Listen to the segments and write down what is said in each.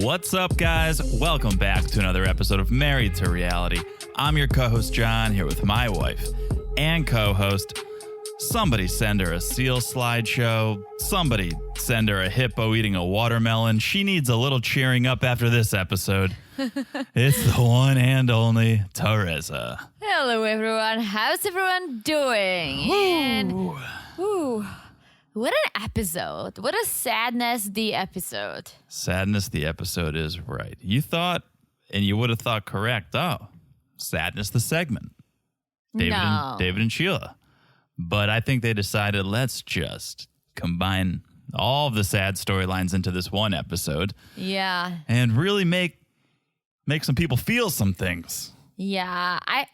What's up, guys? Welcome back to another episode of Married to Reality. I'm your co-host, John, here with my wife and co-host. Somebody send her a seal slideshow. Somebody send her a hippo eating a watermelon. She needs a little cheering up after this episode. It's the one and only Teresa. Hello, everyone. How's everyone doing? What an episode. What a sadness the episode. Sadness the episode is right. You thought, and you would have thought correct, sadness the segment. David and Sheila. But I think they decided, let's just combine all of the sad storylines into this one episode. Yeah. And really make some people feel some things. Yeah. I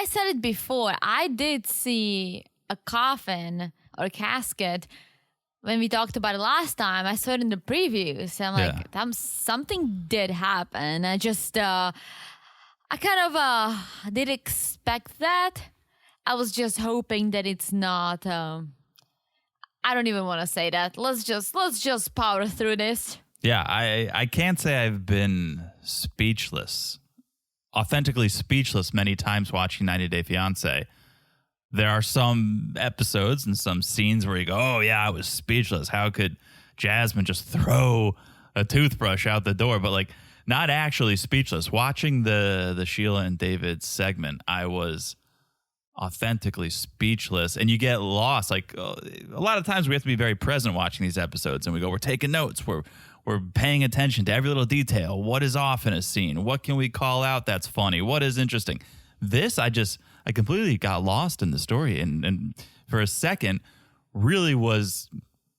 said it before. I did see a coffin or a casket when we talked about it last time. I saw it in the previews. And I'm like, something did happen. I kind of did expect that. I was just hoping that it's not. I don't even want to say that. Let's just power through this. Yeah, I can't say I've been speechless, authentically speechless many times watching 90 Day Fiancé. There are some episodes and some scenes where you go, oh yeah, I was speechless. How could Jasmine just throw a toothbrush out the door? But like, not actually speechless. Watching the Sheila and David segment, I was authentically speechless, and you get lost. Like a lot of times we have to be very present watching these episodes, and we're taking notes, we're paying attention to every little detail. What is off in a scene? What can we call out that's funny? What is interesting? This, I completely got lost in the story, and for a second really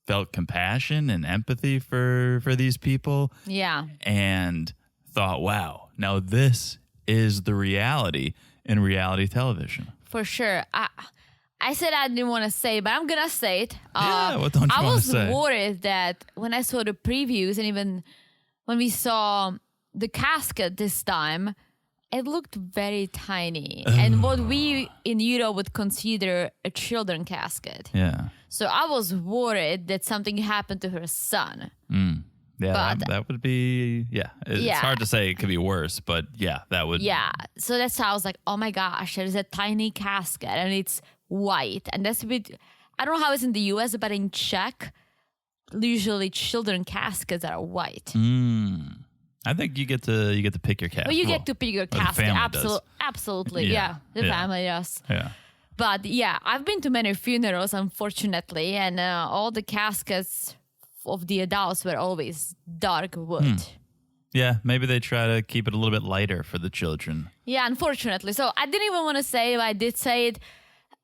felt compassion and empathy for these people. Yeah. And thought, wow, now this is the reality in reality television. For sure. I said I didn't want to say it, but I'm going to say it. What don't you want to say? I was worried that when I saw the previews and even when we saw the casket this time, it looked very tiny. And what we in Europe would consider a children casket. Yeah. So I was worried that something happened to her son. Yeah, that would be, It's hard to say it could be worse, but yeah, that would. Yeah, so that's how I was like, oh my gosh, there's a tiny casket and it's white. And that's a bit, I don't know how it's in the US, but in Czech, usually children caskets are white. I think you get to pick your casket. Well, you get to pick your casket, absolutely. Yeah, the family does. Yeah. But yeah, I've been to many funerals, unfortunately, and all the caskets of the adults were always dark wood. Yeah, maybe they try to keep it a little bit lighter for the children. Yeah, unfortunately. So I didn't even want to say it. I did say it.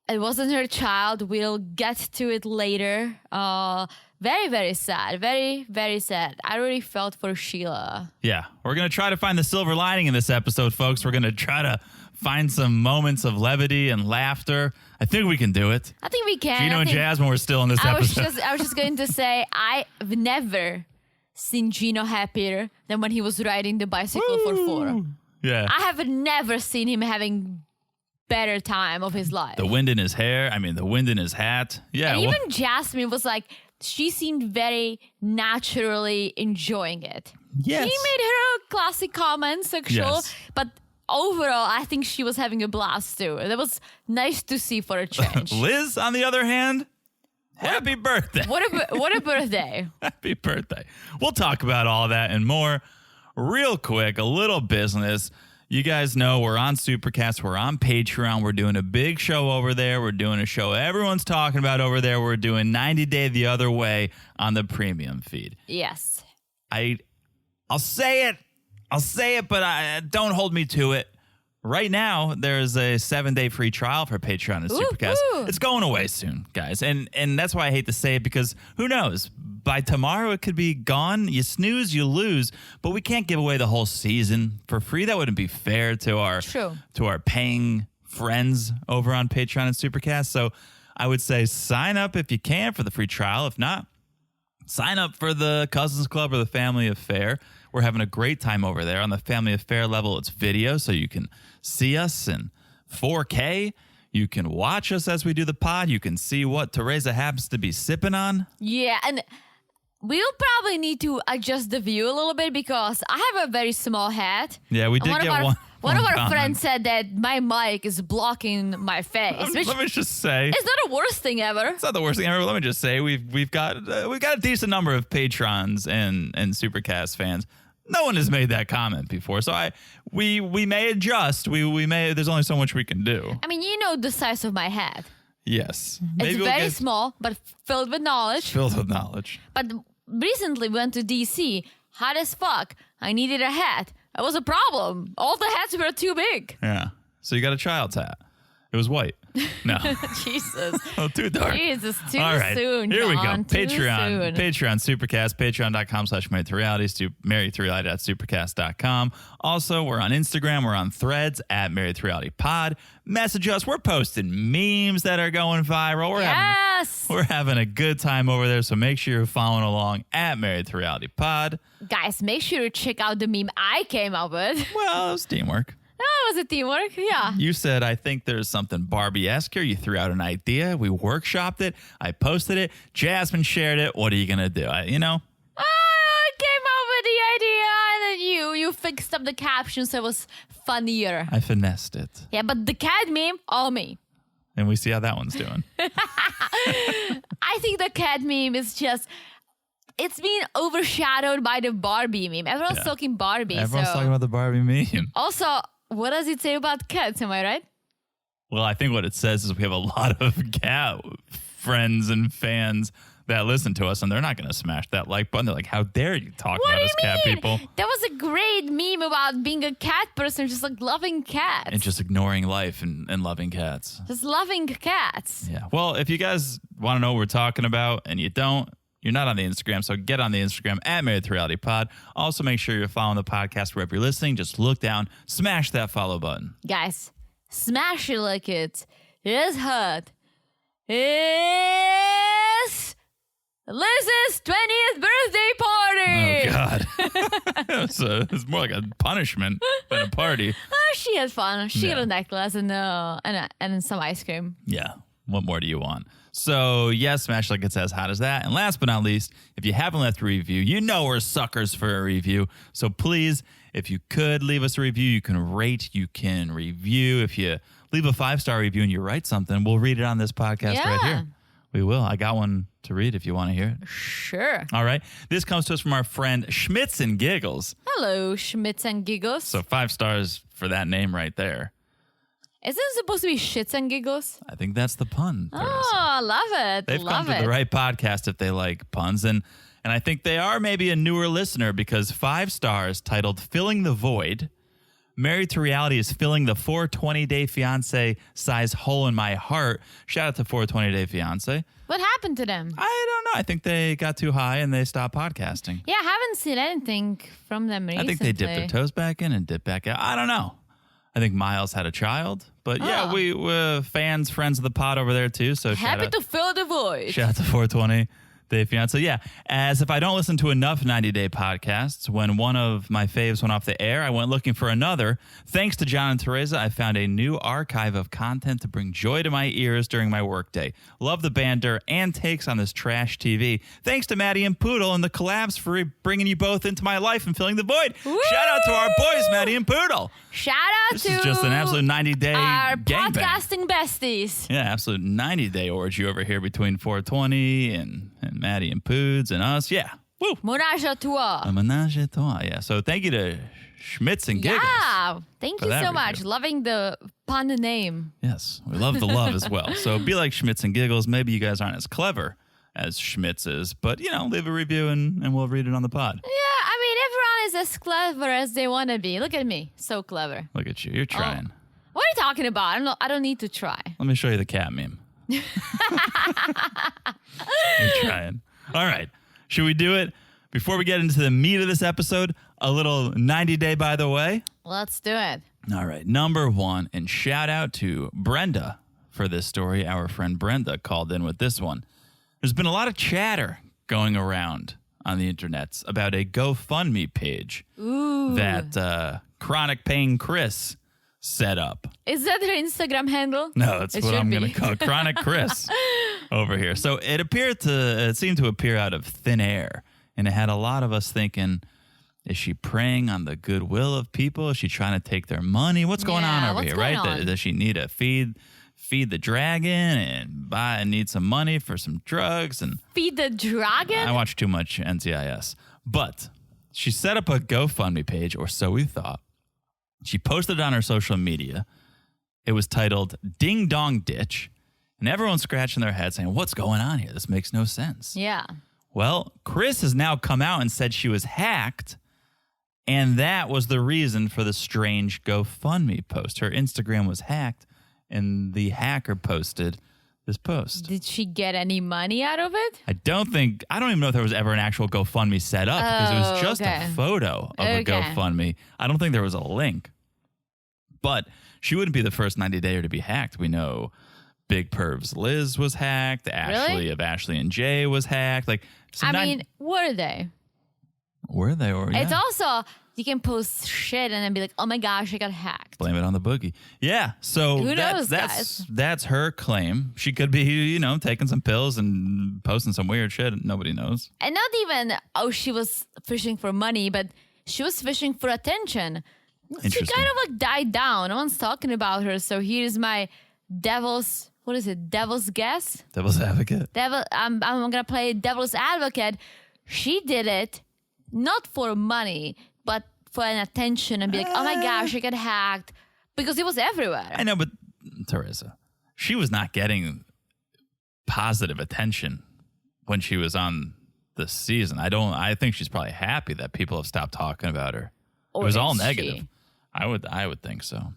It wasn't her child. We'll get to it later. Very, very sad. Very, very sad. I really felt for Sheila. Yeah, we're going to try to find the silver lining in this episode, folks. We're going to try to find some moments of levity and laughter. I think we can do it. I think we can. Gino and Jasmine were still in this episode. I was just going to say, I've never seen Gino happier than when he was riding the bicycle for 4. Yeah. I have never seen him having better time of his life. The wind in his hair. I mean, the wind in his hat. Yeah. And even Jasmine was like, she seemed very naturally enjoying it. Yes. He made her classic comments, sexual, but overall, I think she was having a blast too. That was nice to see for a change. Liz, on the other hand, happy birthday. What a birthday. Happy birthday. We'll talk about all that and more real quick. A little business. You guys know we're on Supercast. We're on Patreon. We're doing a big show over there. We're doing a show everyone's talking about over there. We're doing 90 Day the Other Way on the premium feed. Yes. I'll say it, but don't hold me to it. Right now, there's a 7-day free trial for Patreon and Supercast. It's going away soon, guys. And that's why I hate to say it, because who knows? By tomorrow, it could be gone. You snooze, you lose. But we can't give away the whole season for free. That wouldn't be fair to our paying friends over on Patreon and Supercast. So I would say sign up if you can for the free trial. If not, sign up for the Cousins Club or the Family Affair. We're having a great time over there. On the Family Affair level, it's video, so you can see us in 4K. You can watch us as we do the pod. You can see what Teresa happens to be sipping on. Yeah, and we'll probably need to adjust the view a little bit because I have a very small head. Yeah, we did One get of our, one. One of our comment. friends said that my mic is blocking my face, which Let me just say, is not the worst thing ever. it's not the worst thing ever. Let me just say, we've got a decent number of patrons and Supercast fans. No one has made that comment before, so we may adjust. We may. There's only so much we can do. I mean, you know the size of my head. Yes, It's very small, but filled with knowledge. Filled with knowledge. But recently we went to DC. Hot as fuck. I needed a hat. That was a problem. All the hats were too big. Yeah. So you got a child's hat. It was white. No. Jesus. Oh, too dark. Jesus, too All right. soon. Here we go. John, too Patreon. soon. Patreon Supercast. Patreon.com/married3reality. Married3reality@supercast.com. Also, we're on Instagram. We're on Threads at married3realitypod. Message us. We're posting memes that are going viral. We're having a good time over there. So make sure you're following along at married3realitypod. Guys, make sure to check out the meme I came up with. Well, it was teamwork. That was a teamwork. Yeah. You said, I think there's something Barbie-esque here. You threw out an idea. We workshopped it. I posted it. Jasmine shared it. What are you going to do? I came up with the idea and then you fixed up the caption so it was funnier. I finessed it. Yeah, but the cat meme, all me. And we see how that one's doing. I think the cat meme is just... It's been overshadowed by the Barbie meme. Everyone's talking Barbie. Everyone's talking about the Barbie meme. Also, what does it say about cats? Am I right? Well, I think what it says is we have a lot of cat friends and fans that listen to us, and they're not going to smash that like button. They're like, how dare you talk about us cat people? That was a great meme about being a cat person, just like loving cats. And just ignoring life and loving cats. Just loving cats. Yeah. Well, if you guys want to know what we're talking about and you don't, you're not on the Instagram, so get on the Instagram at married3realitypod. Also, make sure you're following the podcast wherever you're listening. Just look down, smash that follow button. Guys, smash it like it is hot. It's Liz's 20th birthday party. Oh, God. It's more like a punishment than a party. Oh, she had fun. She got a necklace and some ice cream. Yeah. What more do you want? So, yes, smash like it's as hot as that. And last but not least, if you haven't left a review, you know we're suckers for a review. So please, if you could leave us a review, you can rate, you can review. If you leave a 5-star review and you write something, we'll read it on this podcast right here. We will. I got one to read if you want to hear it. Sure. All right. This comes to us from our friend Schmitz and Giggles. Hello, Schmitz and Giggles. So 5 stars for that name right there. Isn't it supposed to be shits and giggles? I think that's the pun. Oh, I love it. They've come to the right podcast if they like puns. And I think they are maybe a newer listener because 5 stars titled Filling the Void. Married to Reality is filling the 420-day fiancé size hole in my heart. Shout out to 420-day fiancé. What happened to them? I don't know. I think they got too high and they stopped podcasting. Yeah, I haven't seen anything from them recently. I think they dipped their toes back in and dipped back out. I don't know. I think Miles had a child. But yeah, we're fans, friends of the pod over there too. So happy to fill the void. Shout out to 420-day fiancé. Yeah, as if I don't listen to enough 90-day podcasts, when one of my faves went off the air, I went looking for another. Thanks to John and Teresa, I found a new archive of content to bring joy to my ears during my workday. Love the banter and takes on this trash TV. Thanks to Maddie and Poodle and the collabs for bringing you both into my life and filling the void. Woo! Shout out to our boys, Maddie and Poodle. Shout out This to is just an absolute 90-day our gangbang. podcasting besties. Yeah, absolute 90-day orgy over here between 420 and Maddie and Poods and us. Yeah. Woo. Menage a trois. A menage a trois. Yeah. So thank you to Schmitz and Giggles. Yeah. Thank you that so much. review. Loving the pun name. Yes. We love the love as well. So be like Schmitz and Giggles. Maybe you guys aren't as clever as Schmitz is, but, leave a review and we'll read it on the pod. Yeah, I mean, everyone is as clever as they want to be. Look at me. So clever. Look at you. You're trying. What are you talking about? I don't need to try. Let me show you the cat meme. You're trying. All right. Should we do it? Before we get into the meat of this episode, a little 90-day by the way. Let's do it. All right. Number 1, and shout out to Brenda for this story. Our friend Brenda called in with this one. There's been a lot of chatter going around on the internets about a GoFundMe page that Chronic Pain Chris set up. Is that her Instagram handle? No, that's what I'm going to call Chronic Chris over here. So it seemed to appear out of thin air. And it had a lot of us thinking, is she preying on the goodwill of people? Is she trying to take their money? What's going on over here, right? Does she need to feed the dragon and need some money for some drugs? And feed the dragon? I watch too much NCIS. But she set up a GoFundMe page, or so we thought. She posted it on her social media. It was titled Ding Dong Ditch. And everyone's scratching their head saying, what's going on here? This makes no sense. Yeah. Well, Chris has now come out and said she was hacked. And that was the reason for the strange GoFundMe post. Her Instagram was hacked, and the hacker posted this post. Did she get any money out of it? I don't even know if there was ever an actual GoFundMe set up because it was just a photo of a GoFundMe. I don't think there was a link. But she wouldn't be the first 90-dayer to be hacked. We know Big Perv's Liz was hacked. Ashley of Ashley and Jay was hacked. were they? Were they? Or, yeah. It's also, you can post shit and then be like, oh my gosh, I got hacked. Blame it on the boogie. Yeah. So who knows, guys? That's her claim. She could be, taking some pills and posting some weird shit. Nobody knows. And not even, she was fishing for money, but she was fishing for attention. She kind of died down. No one's talking about her. So here's my devil's guess? Devil's advocate. I'm going to play devil's advocate. She did it not for money, but for an attention and be like, oh my gosh, I got hacked, because it was everywhere. I know, but Teresa, she was not getting positive attention when she was on this season. I think she's probably happy that people have stopped talking about her. It was all negative. I would think so.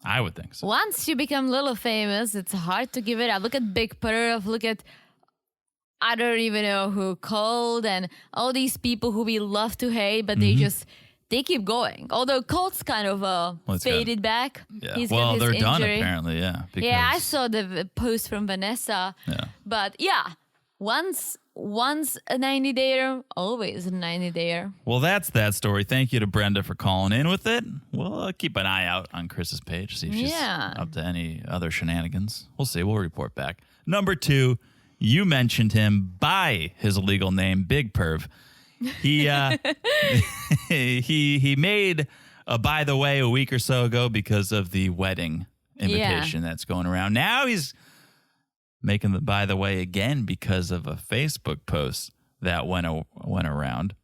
I would think so. Once you become a little famous, it's hard to give it up. Look at Big Perv. Look at, I don't even know who, Cold, and all these people who we love to hate, but they keep going. Although Cold's kind of faded back. Yeah. He's well, got his they're injury. done apparently, yeah. Yeah, I saw the post from Vanessa. Yeah. But yeah, once a 90-dayer, always a 90-dayer. Well, that's that story. Thank you to Brenda for calling in with it. We'll keep an eye out on Chris's page, see if she's up to any other shenanigans. We'll see. We'll report back. Number 2, you mentioned him by his legal name, Big Perv. He he made a by the way a week or so ago because of the wedding invitation that's going around. Now he's making the by the way again because of a Facebook post that went around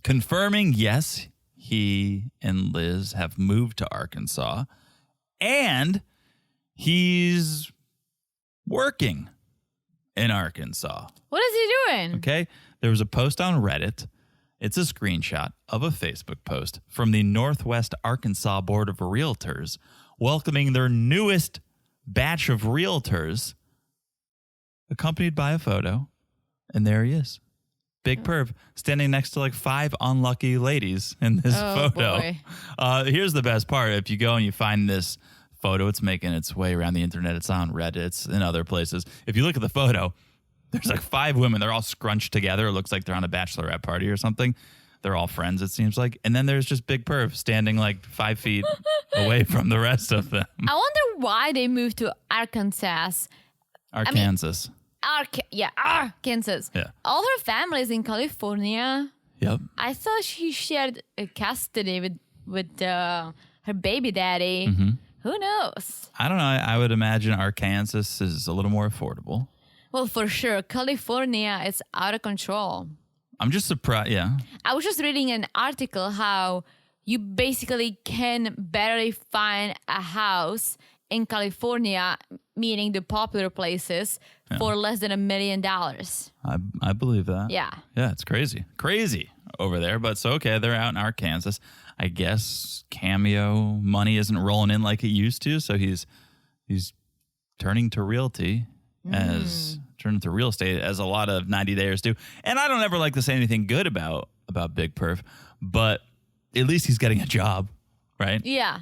confirming, yes, he and Liz have moved to Arkansas and he's working in Arkansas. What is he doing? Okay. There was a post on Reddit. It's a screenshot of a Facebook post from the Northwest Arkansas Board of Realtors welcoming their newest batch of realtors, accompanied by a photo. And there he is. Big Perv, standing next to 5 unlucky ladies in this photo. Boy. Here's the best part. If you go and you find this photo, it's making its way around the internet. It's on Reddit. It's in other places. If you look at the photo, there's 5 women. They're all scrunched together. It looks like they're on a bachelorette party or something. They're all friends, it seems like. And then there's just Big Perv standing 5 feet away from the rest of them. I wonder why they moved to Arkansas. Arkansas. Arkansas. Yeah. All her family is in California. Yep. I thought she shared custody with her baby daddy. Mm-hmm. Who knows? I don't know. I would imagine Arkansas is a little more affordable. Well, for sure. California is out of control. I'm just surprised. Yeah. I was just reading an article how you basically can barely find a house in California, meaning the popular places, for less than $1 million. I believe that. Yeah. Yeah, it's crazy. Crazy over there. But so, okay, they're out in Arkansas. I guess Cameo money isn't rolling in like it used to. So he's turning to real estate as a lot of 90-dayers do. And I don't ever like to say anything good about Big Perv, but at least he's getting a job, right? Yeah.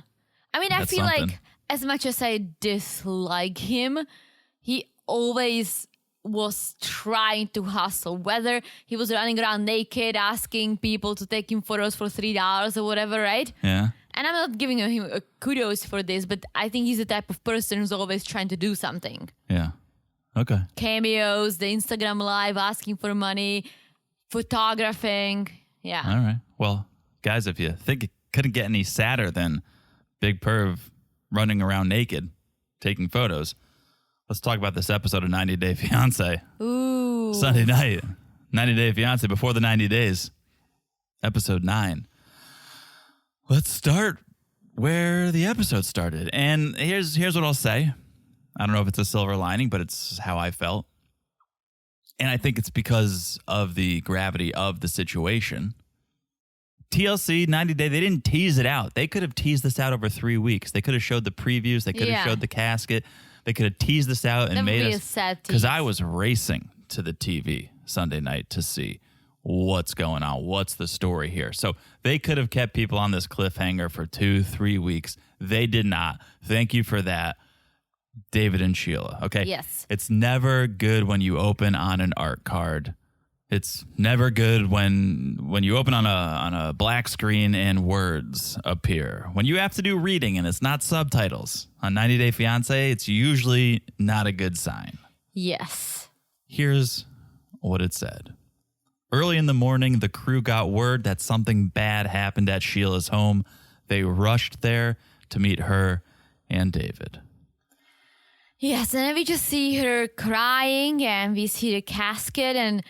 I mean, I feel like as much as I dislike him, he always was trying to hustle, whether he was running around naked asking people to take him photos for $3 or whatever, right? Yeah. And I'm not giving him kudos for this, but I think he's the type of person who's always trying to do something. Yeah. Okay. Cameos, the Instagram live asking for money, photographing. Yeah. All right. Well, guys, if you think it couldn't get any sadder than Big Perv running around naked, taking photos, let's talk about this episode of 90 Day Fiancé. Ooh. Sunday night, 90 Day Fiancé, before the 90 days, episode 9. Let's start where the episode started. And here's what I'll say. I don't know if it's a silver lining, but it's how I felt. And I think it's because of the gravity of the situation. TLC, 90 Day, they didn't tease it out. They could have teased this out over 3 weeks. They could have showed the previews. They could have showed the casket. They could have teased this out and made us. Because I was racing to the TV Sunday night to see what's going on. What's the story here? So they could have kept people on this cliffhanger for 2-3 weeks. They did not. Thank you for that, David and Sheila. Okay. Yes. It's never good when you open on an art card. It's never good when you open on a black screen and words appear. When you have to do reading and it's not subtitles on 90 Day Fiancé, it's usually not a good sign. Yes. Here's what it said. Early in the morning, the crew got word that something bad happened at Sheila's home. They rushed there to meet her and David. Yes, and then we just see her crying and we see the casket. And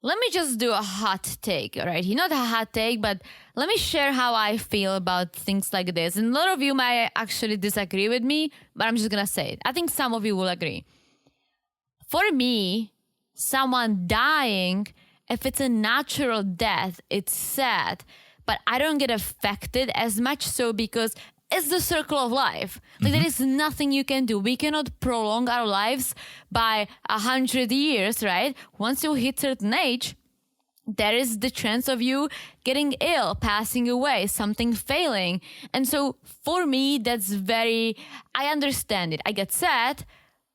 let me just do a hot take, all right? Not a hot take, but let me share how I feel about things like this. And a lot of you might actually disagree with me, but I'm just going to say it. I think some of you will agree. For me, someone dying, if it's a natural death, it's sad, but I don't get affected as much so because it's the circle of life. Like there is nothing you can do. We cannot prolong our lives by 100 years, right? Once you hit certain age, there is the chance of you getting ill, passing away, something failing. And so for me, that's I understand it. I get sad,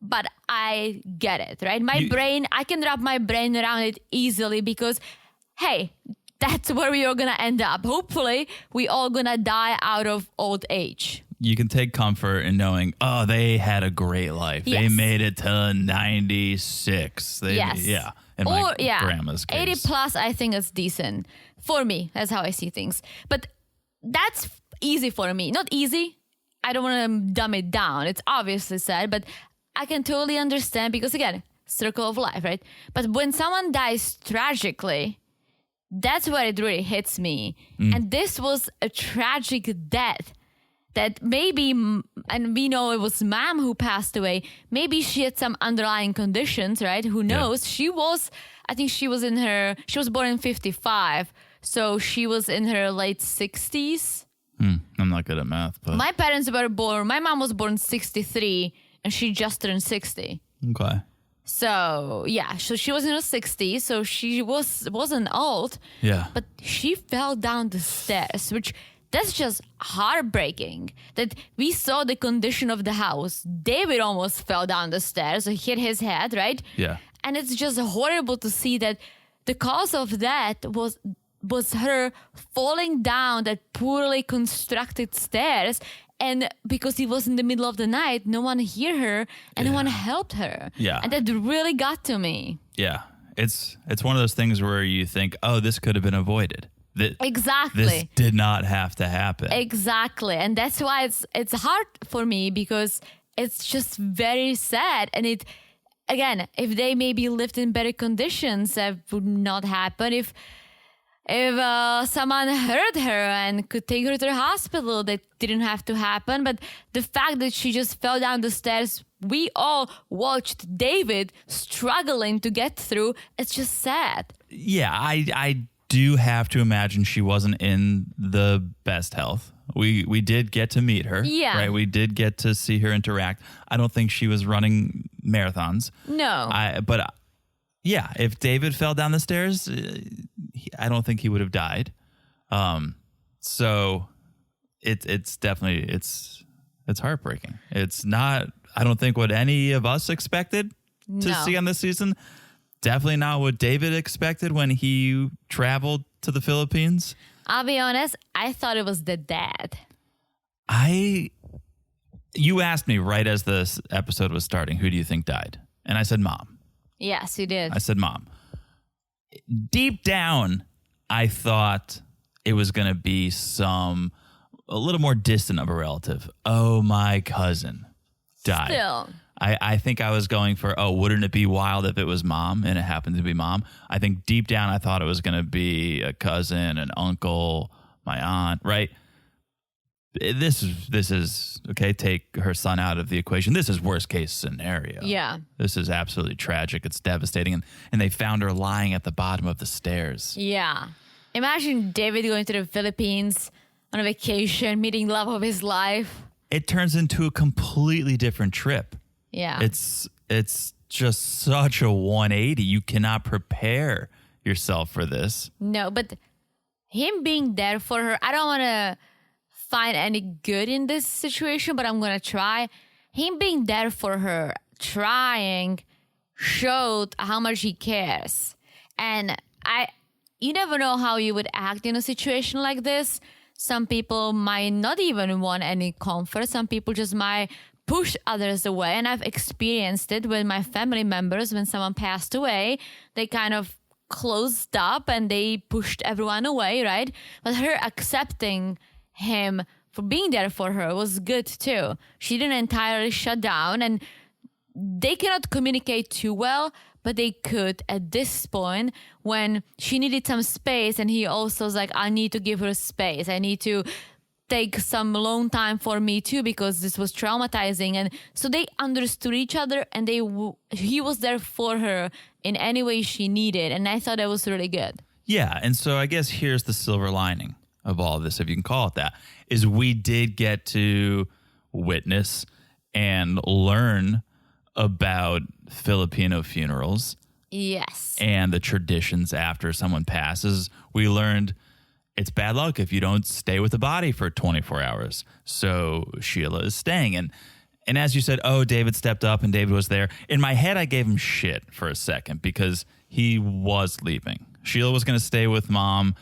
but I get it, right? I can wrap my brain around it easily because, hey, that's where we are going to end up. Hopefully, we all going to die out of old age. You can take comfort in knowing, oh, they had a great life. Yes. They made it to 96. Yeah. In my grandma's case. 80 plus, I think is decent. For me, that's how I see things. But that's easy for me. Not easy. I don't want to dumb it down. It's obviously sad, but I can totally understand because, again, circle of life, right? But when someone dies tragically, that's where it really hits me. And this was a tragic death that maybe, and we know it was mom who passed away. Maybe she had some underlying conditions, right? Who knows? Yeah. She was born in 55. So she was in her late 60s. I'm not good at math, but my mom was born 63 and she just turned 60. Okay. So, yeah, so she was in her 60s, so she wasn't old. Yeah. But she fell down the stairs, which that's just heartbreaking. That we saw the condition of the house. David almost fell down the stairs, so hit his head, right? Yeah. And it's just horrible to see that the cause of that was her falling down that poorly constructed stairs. And because it was in the middle of the night, no one heard her and no one helped her. Yeah. And that really got to me. Yeah. It's one of those things where you think, oh, this could have been avoided. Exactly. This did not have to happen. Exactly. And that's why it's hard for me because it's just very sad. And if they maybe lived in better conditions, that would not happen. If someone hurt her and could take her to the hospital, that didn't have to happen. But the fact that she just fell down the stairs, we all watched David struggling to get through. It's just sad. Yeah, I do have to imagine she wasn't in the best health. We did get to meet her. Yeah. Right? We did get to see her interact. I don't think she was running marathons. No. Yeah, if David fell down the stairs, I don't think he would have died. So it's definitely it's heartbreaking. It's not, I don't think, what any of us expected to see on this season. Definitely not what David expected when he traveled to the Philippines. I'll be honest, I thought it was the dad. You asked me right as this episode was starting, who do you think died? And I said mom. Yes, you did. I said mom. deep down, I thought it was going to be a little more distant of a relative. Oh, my cousin died. Still. I think I was going for, wouldn't it be wild if it was mom and it happened to be mom? I think deep down I thought it was going to be a cousin, an uncle, my aunt, right? This is okay, take her son out of the equation. This is worst case scenario. Yeah. This is absolutely tragic. It's devastating. And they found her lying at the bottom of the stairs. Yeah. Imagine David going to the Philippines on a vacation, meeting love of his life. It turns into a completely different trip. Yeah. It's just such a 180. You cannot prepare yourself for this. No, but him being there for her, I don't want to find any good in this situation, but I'm going to try. Him being there for her, trying, showed how much he cares. And you never know how you would act in a situation like this. Some people might not even want any comfort. Some people just might push others away. And I've experienced it with my family members. When someone passed away, they kind of closed up and they pushed everyone away, right? But her accepting him for being there for her was good too. She didn't entirely shut down, and they cannot communicate too well, but they could at this point when she needed some space, and he also was like, I need to give her space. I need to take some alone time for me too, because this was traumatizing. And so they understood each other, and he was there for her in any way she needed. And I thought that was really good. Yeah. And so I guess here's the silver lining of all of this, if you can call it that, is we did get to witness and learn about Filipino funerals. Yes. And the traditions after someone passes. We learned it's bad luck if you don't stay with the body for 24 hours. So Sheila is staying. And as you said, David stepped up and David was there. In my head, I gave him shit for a second because he was leaving. Sheila was going to stay with mom.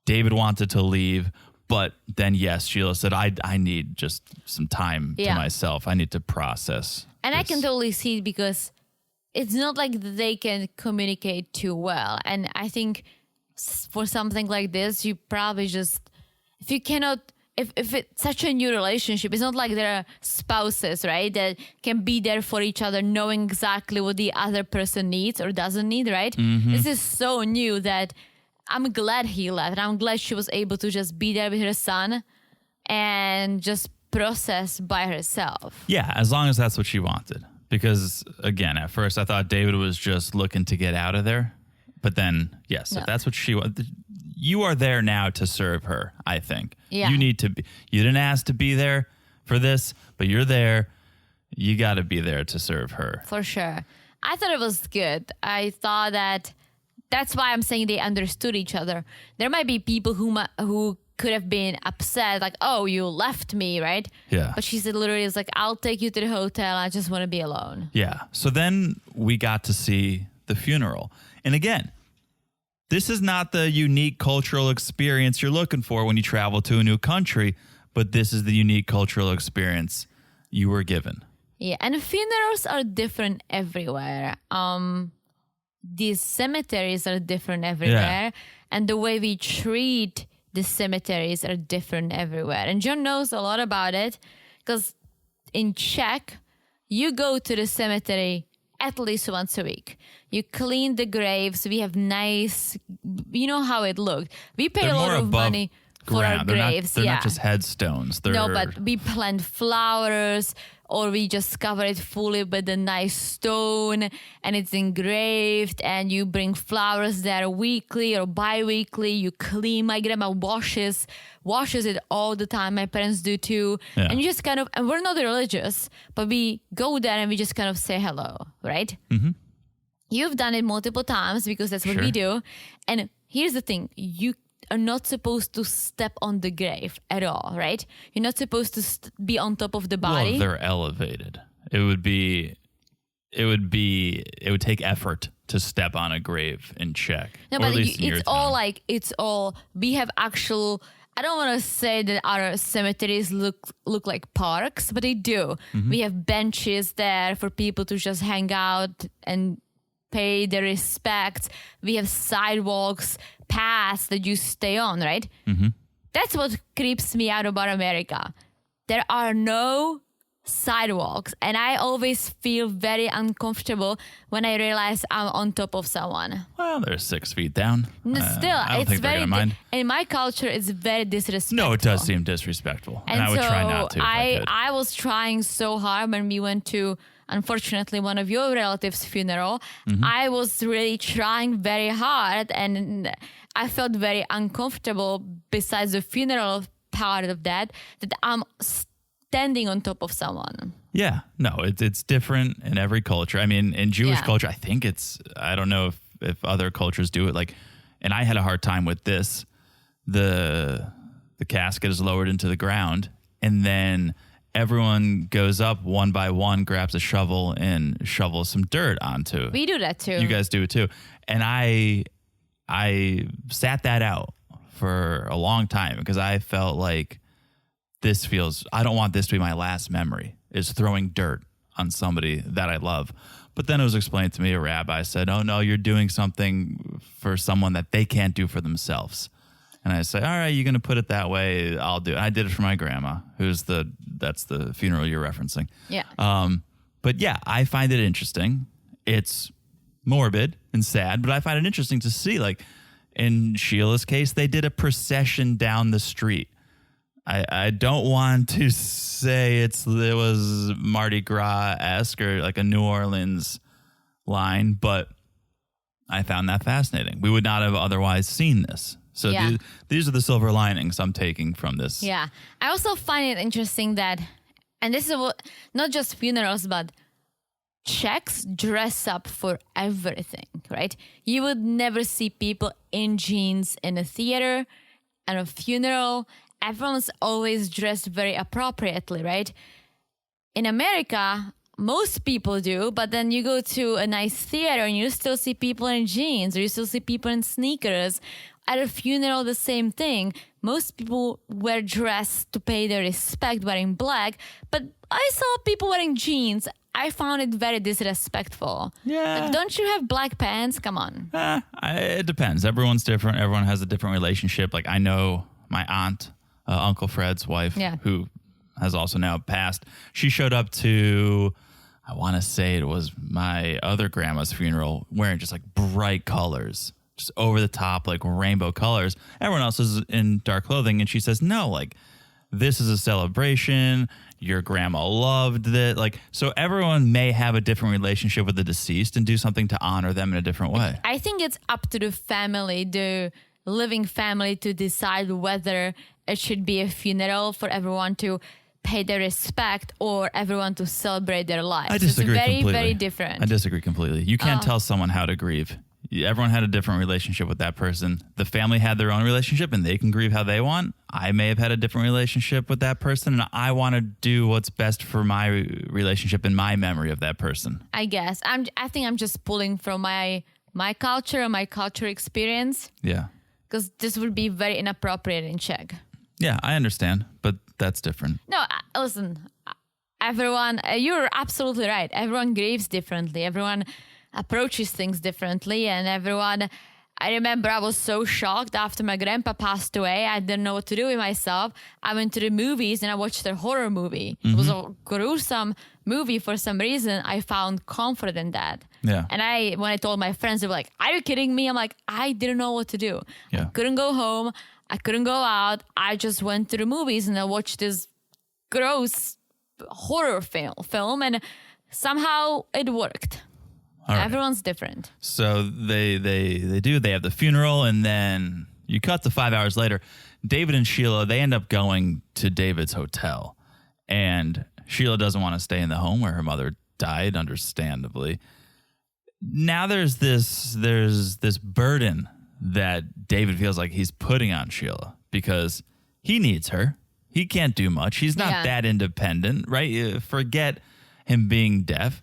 David wanted to leave. But then, yes, Sheila said, I need just some time to myself. I need to process. And this. I can totally see it, because it's not like they can communicate too well. And I think for something like this, you probably just, if it's such a new relationship, it's not like they're spouses, right? That can be there for each other, knowing exactly what the other person needs or doesn't need, right? Mm-hmm. This is so new that I'm glad he left. And I'm glad she was able to just be there with her son and just process by herself. Yeah, as long as that's what she wanted. Because, again, at first I thought David was just looking to get out of there. But then, yes, if that's what she wanted, you are there now to serve her, I think. Yeah. You didn't ask to be there for this, but you're there. You got to be there to serve her. For sure. I thought it was good. I thought that's why I'm saying they understood each other. There might be people who could have been upset, like, you left me, right? Yeah. But she said literally, it's like, I'll take you to the hotel. I just want to be alone. Yeah. So then we got to see the funeral. And again, this is not the unique cultural experience you're looking for when you travel to a new country, but this is the unique cultural experience you were given. Yeah, and funerals are different everywhere. These cemeteries are different everywhere, and the way we treat the cemeteries are different everywhere. And John knows a lot about it, because in Czech, you go to the cemetery at least once a week. You clean the graves. We have nice, you know how it looked. We pay a lot of money for our graves. They're not just headstones. No, but we plant flowers, or we just cover it fully with a nice stone, and it's engraved, and you bring flowers there weekly or bi-weekly. You clean. My grandma washes it all the time. My parents do too. Yeah. And you just kind of, and we're not religious, but we go there and we just kind of say hello, right? Mm-hmm. You've done it multiple times because that's what we do. And here's the thing. You are not supposed to step on the grave at all, right? You're not supposed to be on top of the body. Well, they're elevated. It would take effort to step on a grave in Czech. No, but it's all we have actual. I don't want to say that our cemeteries look like parks, but they do. Mm-hmm. We have benches there for people to just hang out and pay the respect. We have sidewalks, paths that you stay on, right? Mm-hmm. That's what creeps me out about America. There are no sidewalks, and I always feel very uncomfortable when I realize I'm on top of someone. Well, they're 6 feet down. Still, I don't it's think they're very gonna mind. in my culture. It's very disrespectful. No, it does seem disrespectful, and I would try not to. If I could. I was trying so hard when we went to, unfortunately, one of your relatives' funeral. Mm-hmm. I was really trying very hard, and I felt very uncomfortable. Besides the funeral part of that I'm standing on top of someone. Yeah, no, it's different in every culture. I mean, in Jewish culture, I think I don't know if other cultures do it. Like, and I had a hard time with this. The casket is lowered into the ground, and then everyone goes up one by one, grabs a shovel, and shovels some dirt onto. We do that too. You guys do it too. And I sat that out for a long time because I felt like I don't want this to be my last memory, is throwing dirt on somebody that I love. But then it was explained to me, a rabbi said, oh no, you're doing something for someone that they can't do for themselves. And I say, all right, you're going to put it that way, I'll do it. I did it for my grandma, that's the funeral you're referencing. Yeah. But yeah, I find it interesting. It's morbid and sad, but I find it interesting to see, like in Sheila's case, they did a procession down the street. I don't want to say it was Mardi Gras-esque or like a New Orleans line, but I found that fascinating. We would not have otherwise seen this. So these are the silver linings I'm taking from this. Yeah. I also find it interesting that, and this is not just funerals, but Czechs dress up for everything, right? You would never see people in jeans in a theater, at a funeral. Everyone's always dressed very appropriately, right? In America, most people do, but then you go to a nice theater and you still see people in jeans, or you still see people in sneakers. At a funeral, the same thing. Most people wear dress to pay their respect, wearing black, but I saw people wearing jeans. I found it very disrespectful. Yeah. Like, don't you have black pants? Come on. It depends. Everyone's different. Everyone has a different relationship. Like, I know my aunt, Uncle Fred's wife, who has also now passed. She showed up to, I want to say it was my other grandma's funeral, wearing just like bright colors, just over the top, like rainbow colors. Everyone else is in dark clothing. And she says, no, like, this is a celebration. Your grandma loved it. Like, so everyone may have a different relationship with the deceased and do something to honor them in a different way. I think it's up to the family, the living family, to decide whether it should be a funeral for everyone to pay their respect or everyone to celebrate their lives. I disagree it's very, completely. very different. I disagree completely. You can't tell someone how to grieve. Everyone had a different relationship with that person. The family had their own relationship and they can grieve how they want. I may have had a different relationship with that person and I want to do what's best for my relationship and my memory of that person. I guess. I think I'm just pulling from my culture and my culture experience. Yeah. Because this would be very inappropriate in Czech. Yeah, I understand, but that's different. No, listen, everyone, you're absolutely right. Everyone grieves differently. Everyone approaches things differently, and everyone, I remember I was so shocked after my grandpa passed away. I didn't know what to do with myself. I went to the movies and I watched a horror movie. Mm-hmm. It was a gruesome movie. For some reason, I found comfort in that. Yeah. And when I told my friends, they were like, are you kidding me? I'm like, I didn't know what to do. Yeah. I couldn't go home. I couldn't go out. I just went to the movies and I watched this gross horror film, and somehow it worked. Right. Everyone's different. So they have the funeral, and then you cut to 5 hours later. David and Sheila, they end up going to David's hotel, and Sheila doesn't want to stay in the home where her mother died, understandably. Now there's this burden that David feels like he's putting on Sheila because he needs her. He can't do much. He's not that independent, right? Forget him being deaf.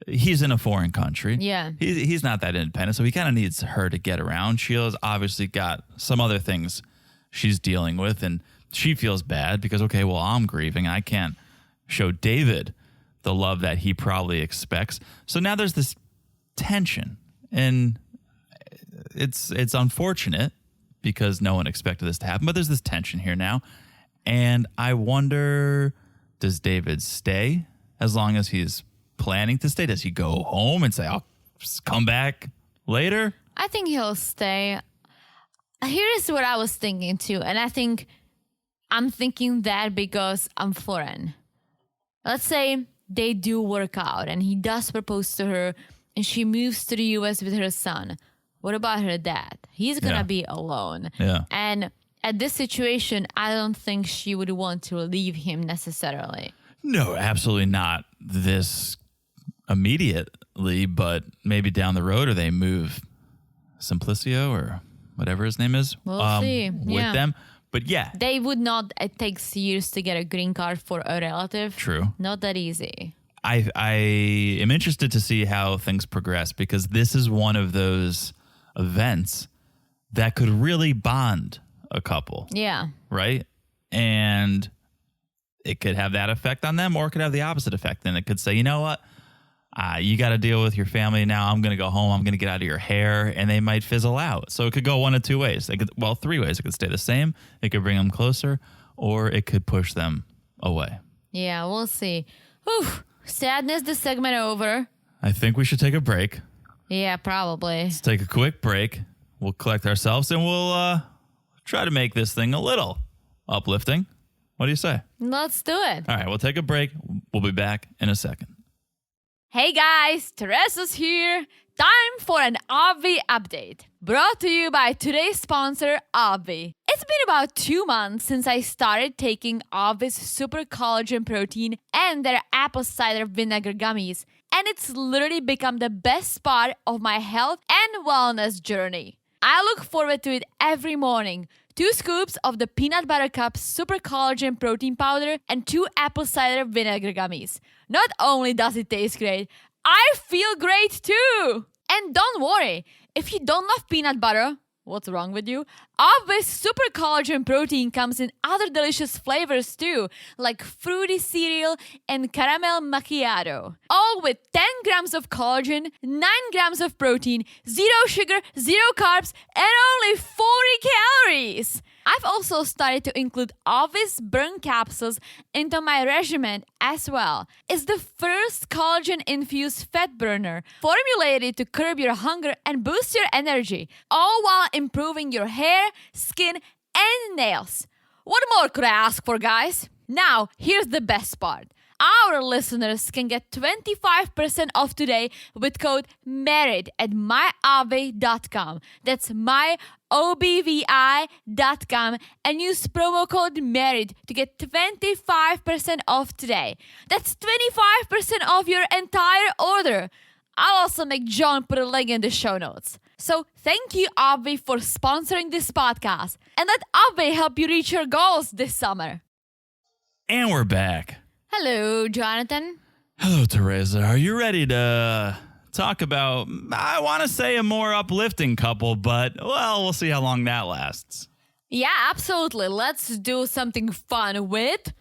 He's in a foreign country. Yeah. He's not that independent, so he kind of needs her to get around. Sheila's obviously got some other things she's dealing with, and she feels bad because, okay, well, I'm grieving. I can't show David the love that he probably expects. So now there's this tension And it's unfortunate because no one expected this to happen, but there's this tension here now. And I wonder, does David stay as long as he's planning to stay? Does he go home and say, I'll just come back later? I think he'll stay. Here's what I was thinking too. And I think I'm thinking that because I'm foreign. Let's say they do work out and he does propose to her and she moves to the US with her son. What about her dad? He's going to be alone. Yeah. And at this situation, I don't think she would want to leave him necessarily. No, absolutely not this immediately, but maybe down the road, or they move Simplicio or whatever his name is We'll see. with them. But yeah. They would not, it takes years to get a green card for a relative. True. Not that easy. I am interested to see how things progress because this is one of those events that could really bond a couple. Yeah. Right? And it could have that effect on them, or it could have the opposite effect. And it could say, you know what? You got to deal with your family now. I'm going to go home. I'm going to get out of your hair. And they might fizzle out. So it could go one of two ways. Three ways. It could stay the same. It could bring them closer, or it could push them away. Yeah, we'll see. Whew. Sadness, this segment over. I think we should take a break. Yeah, probably. Let's take a quick break. We'll collect ourselves and we'll try to make this thing a little uplifting. What do you say? Let's do it. All right, we'll take a break. We'll be back in a second. Hey guys, Teresa's here. Time for an Obvi update. Brought to you by today's sponsor, Obvi. It's been about 2 months since I started taking Obvi's Super Collagen Protein and their apple cider vinegar gummies. And it's literally become the best part of my health and wellness journey. I look forward to it every morning. 2 scoops of the Peanut Butter Cup Super Collagen Protein Powder and 2 apple cider vinegar gummies. Not only does it taste great, I feel great too! And don't worry, if you don't love peanut butter, what's wrong with you? Obvi's Super Collagen Protein comes in other delicious flavors too, like fruity cereal and caramel macchiato. All with 10 grams of collagen, 9 grams of protein, 0 sugar, 0 carbs, and only 40 calories. I've also started to include Obvi's burn capsules into my regimen as well. It's the first collagen-infused fat burner, formulated to curb your hunger and boost your energy, all while improving your hair, skin, and nails. What more could I ask for, guys? Now, here's the best part. Our listeners can get 25% off today with code MERIT at myobvi.com. That's myobvi.com and use promo code MERIT to get 25% off today. That's 25% off your entire order. I'll also make John put a link in the show notes. So thank you, Obvi, for sponsoring this podcast. And let Obvi help you reach your goals this summer. And we're back. Hello, Jonathan. Hello, Teresa. Are you ready to talk about, I want to say, a more uplifting couple, but, well, we'll see how long that lasts. Yeah, absolutely. Let's do something fun with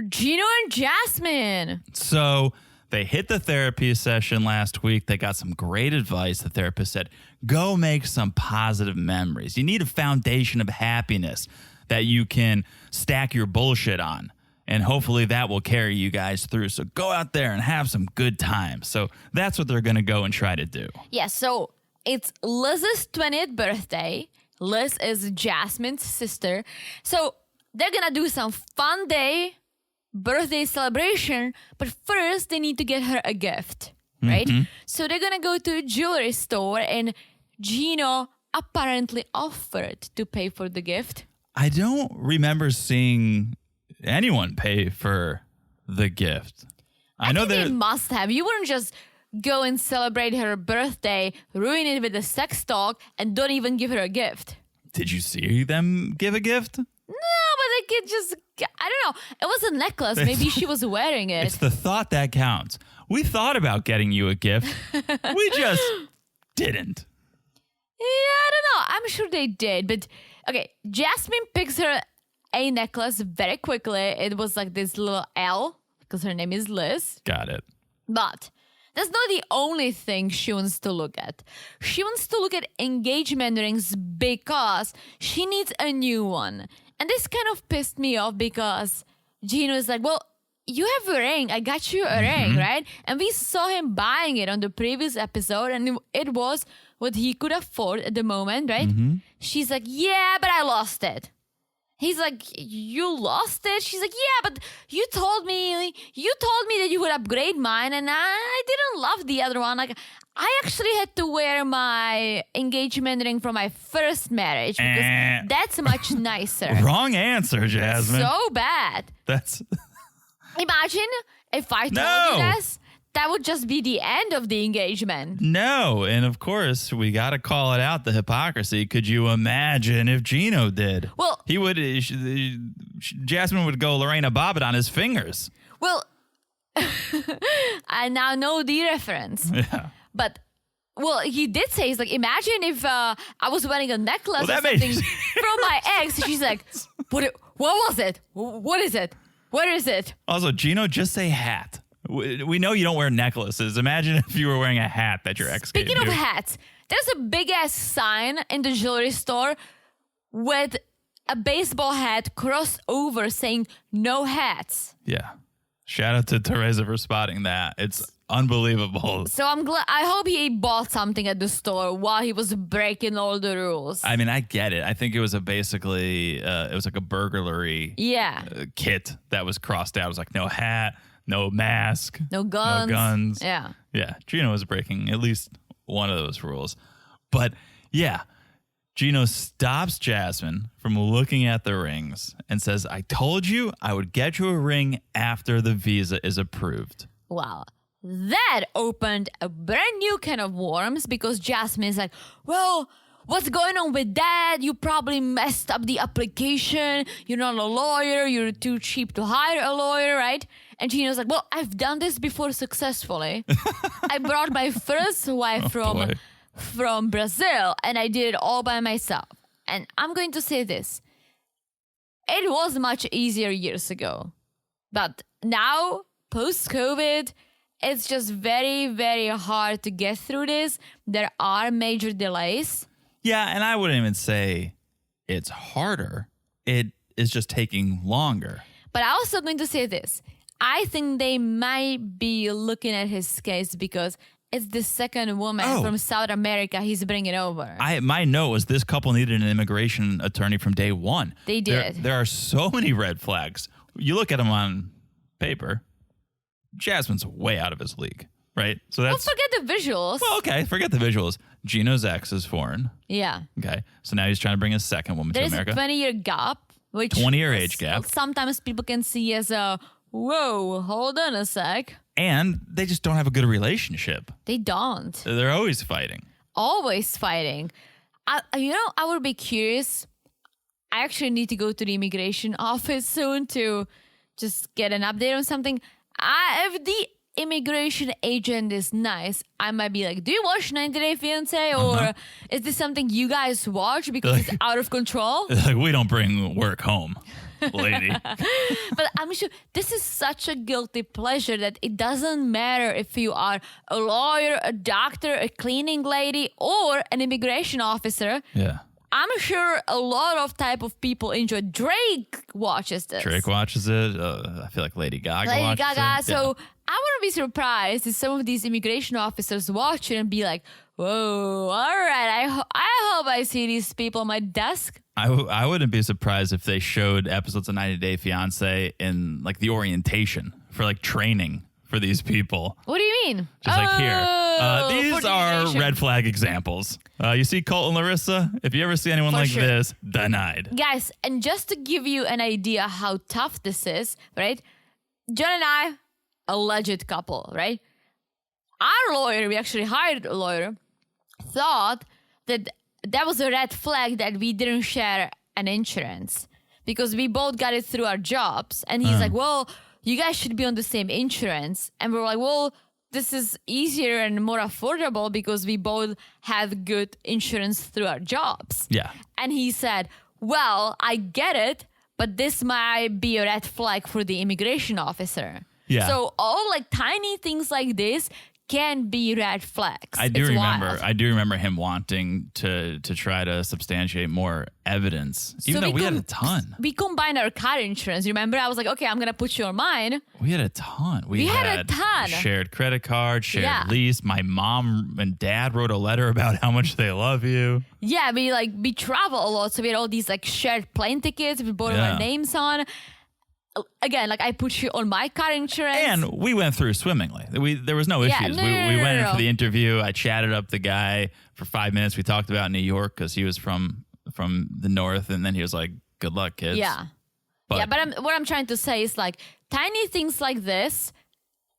Gino and Jasmine. So they hit the therapy session last week. They got some great advice. The therapist said, go make some positive memories. You need a foundation of happiness that you can stack your bullshit on. And hopefully that will carry you guys through. So go out there and have some good times. So that's what they're going to go and try to do. Yeah, so it's Liz's 20th birthday. Liz is Jasmine's sister. So they're going to do some fun birthday celebration. But first, they need to get her a gift, right? Mm-hmm. So they're going to go to a jewelry store. And Gino apparently offered to pay for the gift. I don't remember seeing anyone pay for the gift. I know they must have. You wouldn't just go and celebrate her birthday, ruin it with a sex talk, and don't even give her a gift. Did you see them give a gift? No, but they could just, I don't know. It was a necklace. Maybe she was wearing it. It's the thought that counts. We thought about getting you a gift. We just didn't. Yeah, I don't know. I'm sure they did. But, okay, Jasmine picks her a necklace very quickly. It was like this little L because her name is Liz. Got it. But That's not the only thing she wants to look at. She wants to look at engagement rings because she needs a new one. And this kind of pissed me off because Gino is like, well, you have a ring. I got you a ring, right? And we saw him buying it on the previous episode, and it was what he could afford at the moment, right? She's like, yeah, but I lost it. He's like, you lost it? She's like, yeah, but you told me that you would upgrade mine, and I didn't love the other one. Like, I actually had to wear my engagement ring from my first marriage because that's much nicer. Wrong answer, Jasmine. So bad. That's... Imagine if I told you this, that would just be the end of the engagement. No, and of course, we got to call it out, the hypocrisy. Could you imagine if Gino did? Well, he would. Jasmine would go Lorena Bobbitt on his fingers. Well, I now know the reference. Yeah. But, well, he did say, he's like, imagine if I was wearing a necklace or something from my ex. She's like, what was it? What is it? Where is it? Also, Gino, just say hat. We know you don't wear necklaces. Imagine if you were wearing a hat that your ex gave you. Speaking of hats, there's a big-ass sign in the jewelry store with a baseball hat crossed over saying no hats. Yeah. Shout out to Teresa for spotting that. It's unbelievable. So I'm glad. I hope he bought something at the store while he was breaking all the rules. I mean, I get it. I think it was basically it was like a burglary kit that was crossed out. It was like no hat, no mask, no guns. Yeah. Gino was breaking at least one of those rules. But yeah, Gino stops Jasmine from looking at the rings and says, I told you I would get you a ring after the visa is approved. Wow. That opened a brand new can of worms because Jasmine is like, well, what's going on with that? You probably messed up the application. You're not a lawyer. You're too cheap to hire a lawyer, right? And Gino's like, well, I've done this before successfully. I brought my first wife from Brazil, and I did it all by myself. And I'm going to say this. It was much easier years ago. But now, post-COVID, it's just very, very hard to get through this. There are major delays. Yeah, and I wouldn't even say it's harder. It is just taking longer. But I'm also going to say this. I think they might be looking at his case because it's the second woman from South America he's bringing over. My note was this couple needed an immigration attorney from day one. They did. There are so many red flags. You look at them on paper, Jasmine's way out of his league, right? So that's... Well, forget the visuals. Well, okay, forget the visuals. Gino's ex is foreign. Yeah. Okay, so now he's trying to bring a second woman to America. There's a 20-year gap. 20-year age gap. Sometimes people can see as a, whoa, hold on a sec. And they just don't have a good relationship. They don't. They're always fighting. Always fighting. I would be curious. I actually need to go to the immigration office soon to just get an update on something. If the immigration agent is nice, I might be like, do you watch 90 Day Fiancé? Or is this something you guys watch because it's out of control? Like, we don't bring work home, lady. But I'm sure this is such a guilty pleasure that it doesn't matter if you are a lawyer, a doctor, a cleaning lady, or an immigration officer. Yeah. I'm sure a lot of type of people enjoy. Drake watches this. Drake watches it. I feel like Lady Gaga watches it. So I wouldn't be surprised if some of these immigration officers watch it and be like, whoa, all right, I hope I see these people on my desk. I wouldn't be surprised if they showed episodes of 90 Day Fiancé in like the orientation for like training for these people. What do you mean? Just like here. These are red flag examples. You see Colt and Larissa? If you ever see anyone like this, denied. Guys, and just to give you an idea how tough this is, right? John and I, alleged couple, right? Our lawyer, we actually hired a lawyer, thought that was a red flag that we didn't share an insurance because we both got it through our jobs. And he's like, well, you guys should be on the same insurance. And we're like, well, this is easier and more affordable because we both have good insurance through our jobs. Yeah. And he said, well, I get it, but this might be a red flag for the immigration officer. Yeah. So all like tiny things like this can be red flags. I do It's remember. wild. I do remember him wanting to try to substantiate more evidence, even though we had a ton. We combined our car insurance. Remember, I was like, okay, I'm gonna put you on mine. We had a ton. We had a ton. Shared credit card, shared Yeah. lease. My mom and dad wrote a letter about how much they love you. Yeah, we travel a lot, so we had all these like shared plane tickets with both of Yeah. our names on. Again, like I put you on my car insurance. And we went through swimmingly. There was no Yeah, issues. no, we no, we no, went in no. for the interview. I chatted up the guy for 5 minutes. We talked about New York because he was from the north, and then he was like, "Good luck, kids." Yeah. But, But what I'm trying to say is like tiny things like this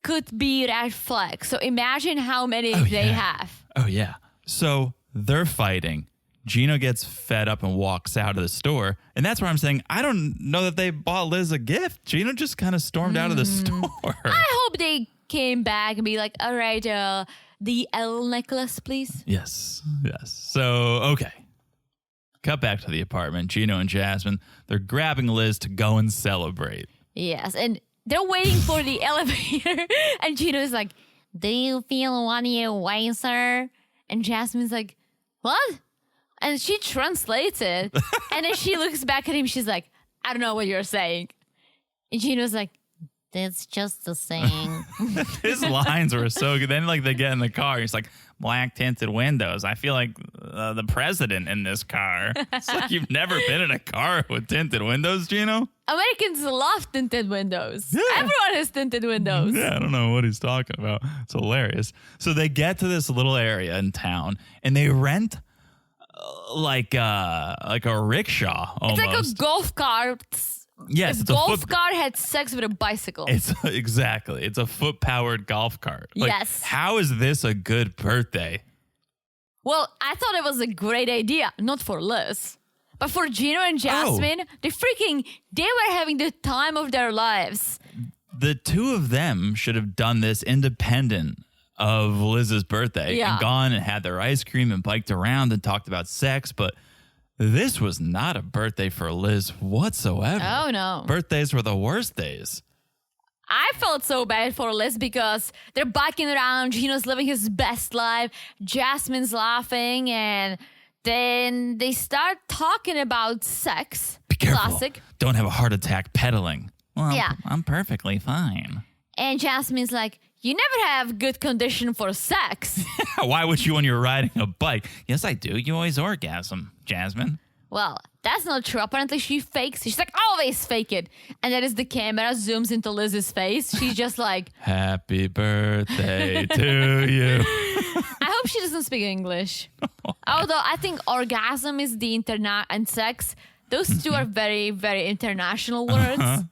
could be red flags. So imagine how many they have. Oh yeah. So they're fighting. Gino gets fed up and walks out of the store. And that's where I'm saying, I don't know that they bought Liz a gift. Gino just kind of stormed out of the store. I hope they came back and be like, all right, the L necklace, please. Yes. So, okay. Cut back to the apartment. Gino and Jasmine, they're grabbing Liz to go and celebrate. Yes. And they're waiting for the elevator. And Gino's like, do you feel 1 year wiser? And Jasmine's like, what? And she translates it. And then she looks back at him. She's like, I don't know what you're saying. And Gino's like, that's just the same. His lines were so good. Then, like, they get in the car. He's like, black tinted windows. I feel like the president in this car. It's like you've never been in a car with tinted windows, Gino? Americans love tinted windows. Yeah. Everyone has tinted windows. Yeah, I don't know what he's talking about. It's hilarious. So they get to this little area in town, and they rent like a rickshaw almost. It's like a golf cart. Yes, a it's a golf cart had sex with a bicycle. It's exactly. It's a foot-powered golf cart. Like, Yes. How is this a good birthday? Well, I thought it was a great idea, not for Liz, but for Gino and Jasmine. They were having the time of their lives. The two of them should have done this independent of Liz's birthday and gone and had their ice cream and biked around and talked about sex, but this was not a birthday for Liz whatsoever. Oh, no. Birthdays were the worst days. I felt so bad for Liz because they're biking around. Gino's living his best life. Jasmine's laughing. And then they start talking about sex. Be careful. Classic. Don't have a heart attack pedaling. Well, Yeah. I'm perfectly fine. And Jasmine's like, you never have good condition for sex. Why would you when you're riding a bike? Yes, I do. You always orgasm, Jasmine. Well, that's not true. Apparently she fakes. She's like, always fake it. And then as the camera zooms into Liz's face, she's just like, Happy birthday to you. I hope she doesn't speak English. Although I think orgasm is the and sex. Those two are very, very international words.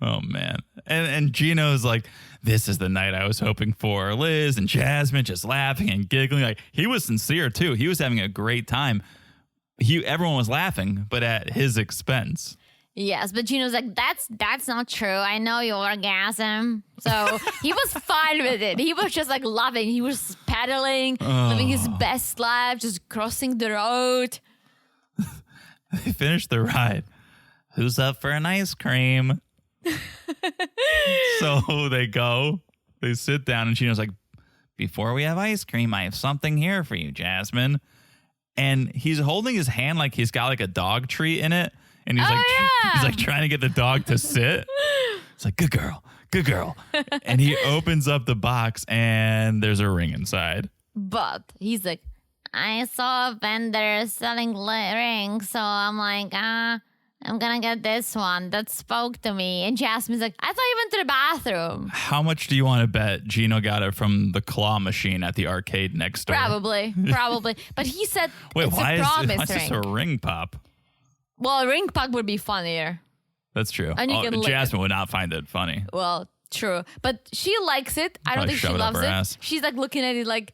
Oh, man. And Gino's like, this is the night I was hoping for. Liz and Jasmine just laughing and giggling. Like, he was sincere, too. He was having a great time. Everyone was laughing, but at his expense. Yes, but Gino's like, that's not true. I know you orgasm. So he was fine with it. He was just like loving. He was pedaling, living his best life, just crossing the road. They finished the ride. Who's up for an ice cream? So they go. They sit down, and Gino's like, before we have ice cream, I have something here for you, Jasmine. And he's holding his hand like he's got like a dog treat in it. And he's he's like trying to get the dog to sit. It's like, good girl, good girl. And he opens up the box and there's a ring inside. But he's like, I saw a vendor selling rings. So I'm like, I'm going to get this one that spoke to me. And Jasmine's like, I thought you went to the bathroom. How much do you want to bet Gino got it from the claw machine at the arcade next door? Probably. But he said Wait, it's why a promise is this ring. a ring pop? Well, a ring pop would be funnier. That's true. And you can lick Jasmine would not find it funny. Well, true. But she likes it. I don't Probably think she shove it up loves her it. ass. She's like looking at it like,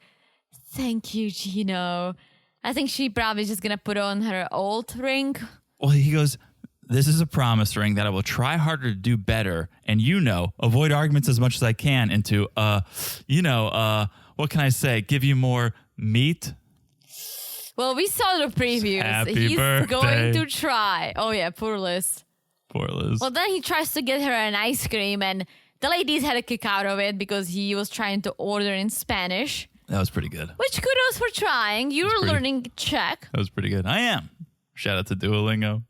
thank you, Gino. I think she probably just going to put on her old ring. Well, he goes, this is a promise ring that I will try harder to do better. And, avoid arguments as much as I can into, what can I say? Give you more meat. Well, we saw the previews. Happy He's birthday. going to try. Oh, yeah, poor Liz. Poor Liz. Well, then he tries to get her an ice cream, and The ladies had a kick out of it because he was trying to order in Spanish. That was pretty good. Which kudos for trying. You were learning Czech. That was pretty good. I am. Shout out to Duolingo.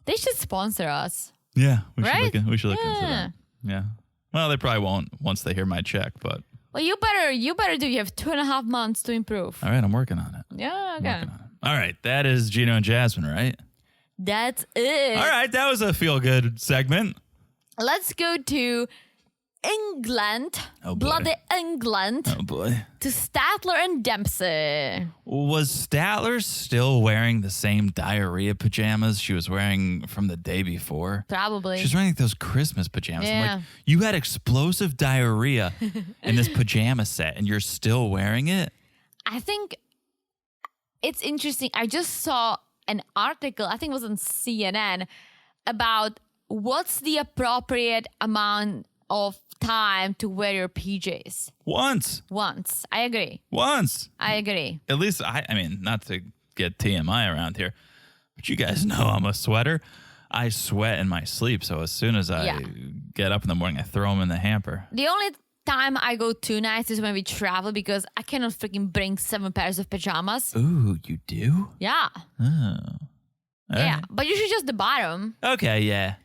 They should sponsor us. Yeah, we Right? should look into that. Yeah. Well, they probably won't once they hear my Czech, but Well, you better do. You have 2.5 months to improve. all right, I'm working on it. Yeah, okay. All right, that is Gino and Jasmine, right? That's it. All right, that was a feel-good segment. Let's go to England. Oh, boy. Bloody England. Oh boy. To Statler and Dempsey. Was Statler still wearing the same diarrhea pajamas she was wearing from the day before? Probably. She's wearing those Christmas pajamas. I'm Yeah. like, you had explosive diarrhea in this pajama set and you're still wearing it? I think it's interesting. I just saw an article, I think it was on CNN, about what's the appropriate amount of time to wear your PJs. Once. I agree. At least, I mean, not to get TMI around here, but you guys know I'm a sweater. I sweat in my sleep, so as soon as I get up in the morning, I throw them in the hamper. The only time I go 2 nights is when we travel because I cannot freaking bring 7 pairs of pajamas. Ooh, you do? Yeah. Oh. Yeah. Right. But usually just the bottom. Okay, yeah.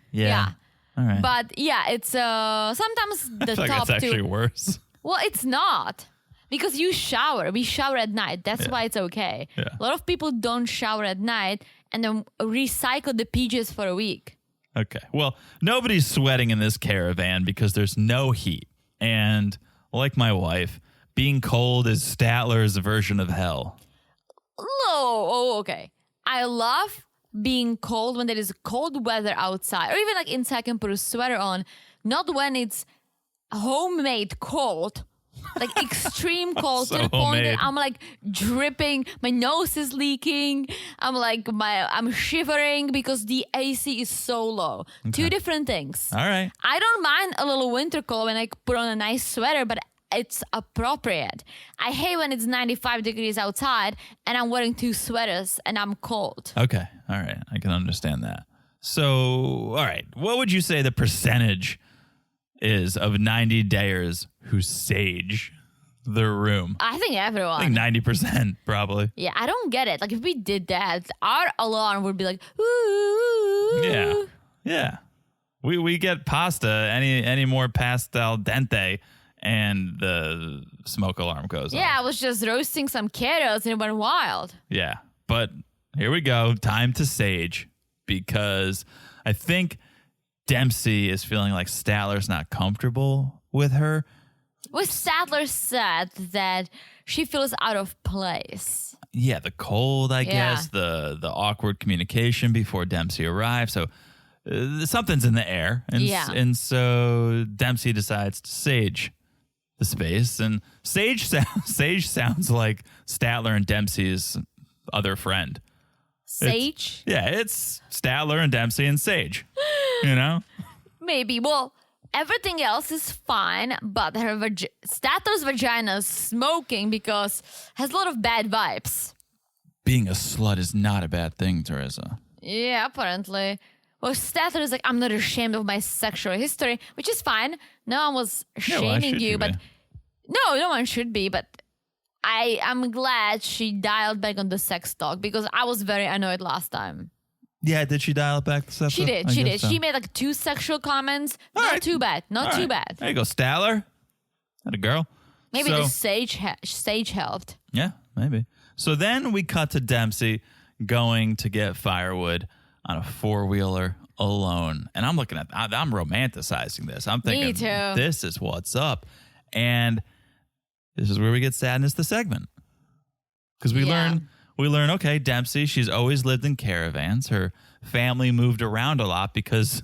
All right. But yeah, it's sometimes the I feel like top that's actually two. worse. Well, it's not. Because you shower. We shower at night. That's why it's okay. Yeah. A lot of people don't shower at night and then recycle the PJs for a week. Okay. Well, nobody's sweating in this caravan because there's no heat. And like my wife, being cold is Statler's version of hell. Oh, okay. I love being cold when there is cold weather outside, or even like inside I can put a sweater on, not when it's homemade cold, like extreme cold So to the point homemade. that I'm like dripping, my nose is leaking, I'm shivering because the AC is so low. Two different things. All right. I don't mind a little winter cold when I put on a nice sweater, but it's appropriate. I hate when it's 95 degrees outside and I'm wearing 2 sweaters and I'm cold. Okay. All right. I can understand that. So, all right. What would you say the percentage is of 90 dayers who sage the room? I think everyone. I think 90% probably. Yeah, I don't get it. Like if we did that, our alarm would be like, ooh. Yeah. Yeah. We get pasta any more pasta al dente and the smoke alarm goes off. Yeah, I was just roasting some carrots and it went wild. Yeah. But here we go. Time to sage because I think Dempsey is feeling like Statler's not comfortable with her. Well, Statler said that she feels out of place. Yeah, the cold, I Yeah. guess, the awkward communication before Dempsey arrived. So something's in the air. And, and so Dempsey decides to sage the space. And Sage sounds like Statler and Dempsey's other friend. Sage? It's Statler and Dempsey and Sage, you know? Maybe. Well, everything else is fine, but her Statler's vagina is smoking because has a lot of bad vibes. Being a slut is not a bad thing, Teresa. Yeah, apparently. Well, Statler is like, I'm not ashamed of my sexual history, which is fine. No one was shaming you, but no one should be, but I'm glad she dialed back on the sex talk because I was very annoyed last time. Yeah, did she dial it back? She did. So. She made like 2 sexual comments. Not too bad. Not too bad. There you go, Statler. That a girl? Maybe the sage helped. Yeah, maybe. So then we cut to Dempsey going to get firewood on a 4-wheeler alone. And I'm looking at, I'm romanticizing this. I'm thinking, Me too. This is what's up. And this is where we get sadness the segment. Because we learn, okay, Dempsey, she's always lived in caravans. Her family moved around a lot because,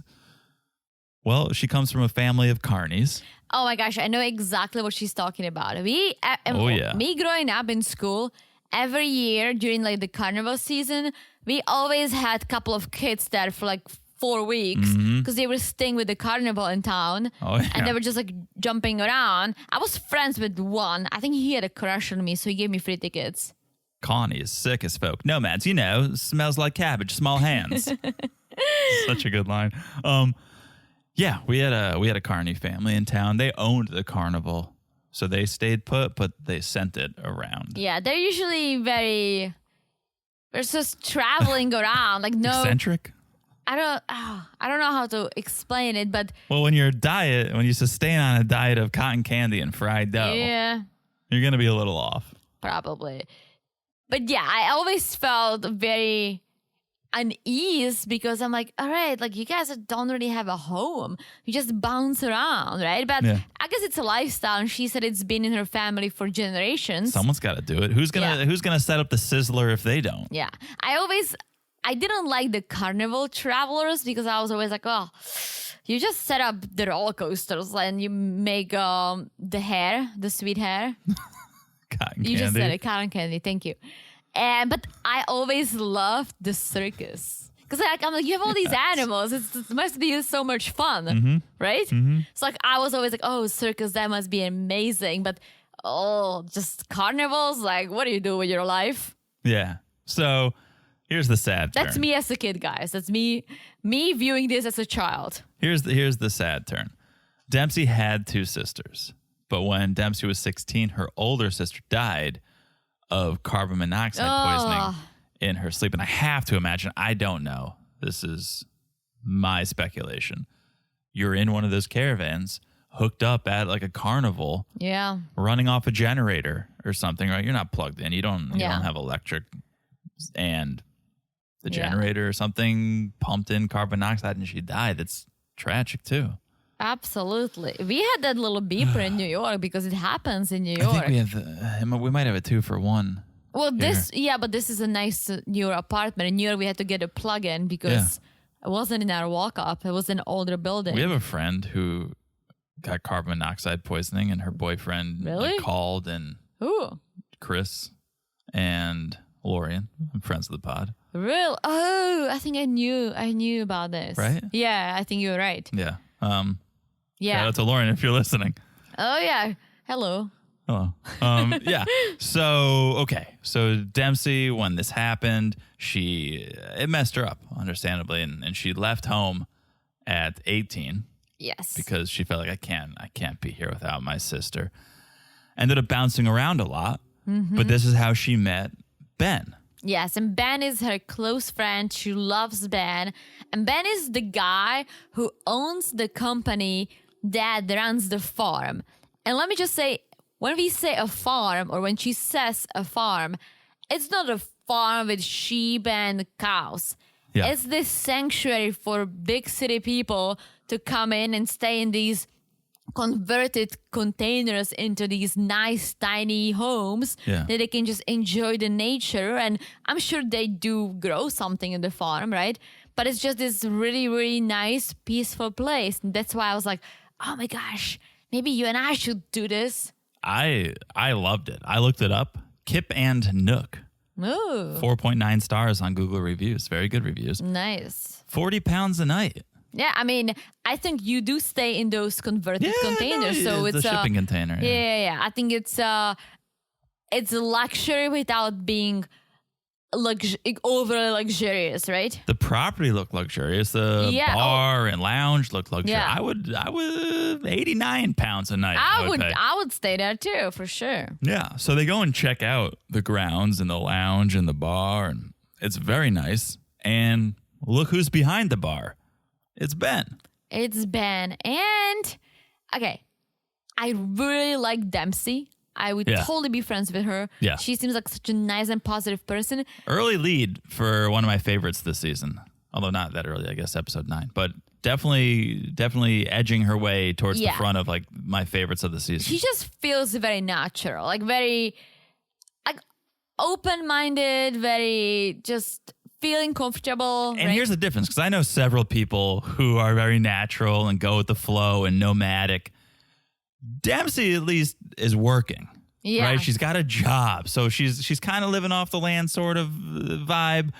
well, she comes from a family of carnies. Oh my gosh, I know exactly what she's talking about. Me growing up in school, every year during like the carnival season, we always had a couple of kids there for like 4 weeks because they were staying with the carnival in town. Oh, yeah. And they were just like jumping around. I was friends with one. I think he had a crush on me, so he gave me free tickets. Connie is sick as folk. Nomads, you know, smells like cabbage, small hands. Such a good line. Yeah, we had a carny family in town. They owned the carnival, so they stayed put, but they sent it around. Yeah, they're usually they're just traveling around, like no Eccentric. I don't know how to explain it, but Well, when you sustain on a diet of cotton candy and fried dough, yeah, you're gonna be a little off. probably. But yeah, I always felt very unease because I'm like, all right, like you guys don't really have a home. You just bounce around, right? But Yeah. I guess it's a lifestyle, and she said it's been in her family for generations. Someone's got to do it. Who's gonna set up the sizzler if they don't? Yeah. I didn't like the carnival travelers because I was always like, oh, you just set up the roller coasters and you make the sweet hair. Cotton You candy. just said it, cotton candy. Thank you. But I always loved the circus. Because I'm like, you have all these animals. It must be so much fun, right? So like, I was always like, oh, circus, that must be amazing. But just carnivals, like, what do you do with your life? Yeah. So here's the sad turn. That's me as a kid, guys. That's me viewing this as a child. Here's the sad turn. Dempsey had 2 sisters, but when Dempsey was 16, her older sister died of carbon monoxide poisoning in her sleep. And I have to imagine, I don't know, this is my speculation. You're in one of those caravans, hooked up at like a carnival, Yeah. running off a generator or something, right? You're not plugged in. You don't have electric, and the generator or something pumped in carbon monoxide and she died. That's tragic too. Absolutely. We had that little beeper in New York because it happens in New York. I think we might have a 2-for-1. Well, here. but this is a nice newer apartment. In New York, we had to get a plug-in because it wasn't in our walk-up. It was an older building. We have a friend who got carbon monoxide poisoning, and her boyfriend called, and Ooh. Chris and Lorian, friends of the pod. Real? Oh, I think I knew about this. Right? Yeah, I think you're right. Yeah. Yeah. Shout out to Lorian if you're listening. Oh, yeah. Hello. Hello. Yeah. So Dempsey, when this happened, it messed her up, understandably, and she left home at 18 Yes. because she felt like I can't be here without my sister. Ended up bouncing around a lot, but this is how she met Ben. Yes, and Ben is her close friend. She loves Ben. And Ben is the guy who owns the company that runs the farm. And let me just say, when we say a farm, or when she says a farm, it's not a farm with sheep and cows. Yeah. It's this sanctuary for big city people to come in and stay in these converted containers into these nice tiny homes that they can just enjoy the nature. And I'm sure they do grow something in the farm, right? But it's just this really, really nice, peaceful place. And that's why I was like, oh my gosh, maybe you and I should do this. I loved it. I looked it up. Kip and Nook. Ooh, 4.9 stars on Google reviews. Very good reviews. nice. 40 pounds a night. Yeah, I mean, I think you do stay in those converted containers, so it's it's a shipping container. Yeah. I think it's a luxury without being overly luxurious, right? The property looked luxurious. The bar and lounge looked luxurious. Yeah. I would 89 pounds a night. I would stay there too, for sure. Yeah. So they go and check out the grounds and the lounge and the bar, and it's very nice. And look who's behind the bar. It's Ben. It's Ben. And okay, I really like Dempsey. I would totally be friends with her. Yeah. She seems like such a nice and positive person. Early lead for one of my favorites this season. Although not that early, I guess episode 9. But definitely edging her way towards the front of like my favorites of the season. She just feels very natural, like very like open-minded, very just feeling comfortable. And here's the difference, because I know several people who are very natural and go with the flow and nomadic. Dempsey at least is working. Yeah. Right? She's got a job. So she's kind of living off the land sort of vibe,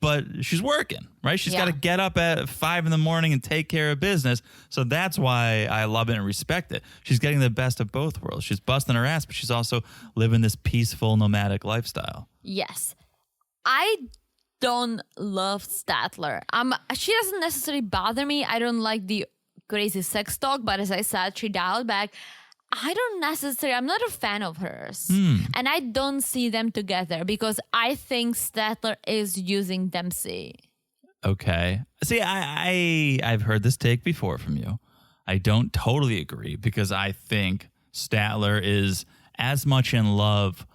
but she's working, right? She's got to get up at 5 a.m. and take care of business. So that's why I love it and respect it. She's getting the best of both worlds. She's busting her ass, but she's also living this peaceful nomadic lifestyle. Yes. I don't love Statler. She doesn't necessarily bother me. I don't like the crazy sex talk, but as I said, she dialed back. I'm not a fan of hers. And I don't see them together because I think Statler is using Dempsey. Okay. See, I've heard this take before from you. I don't totally agree because I think Statler is as much in love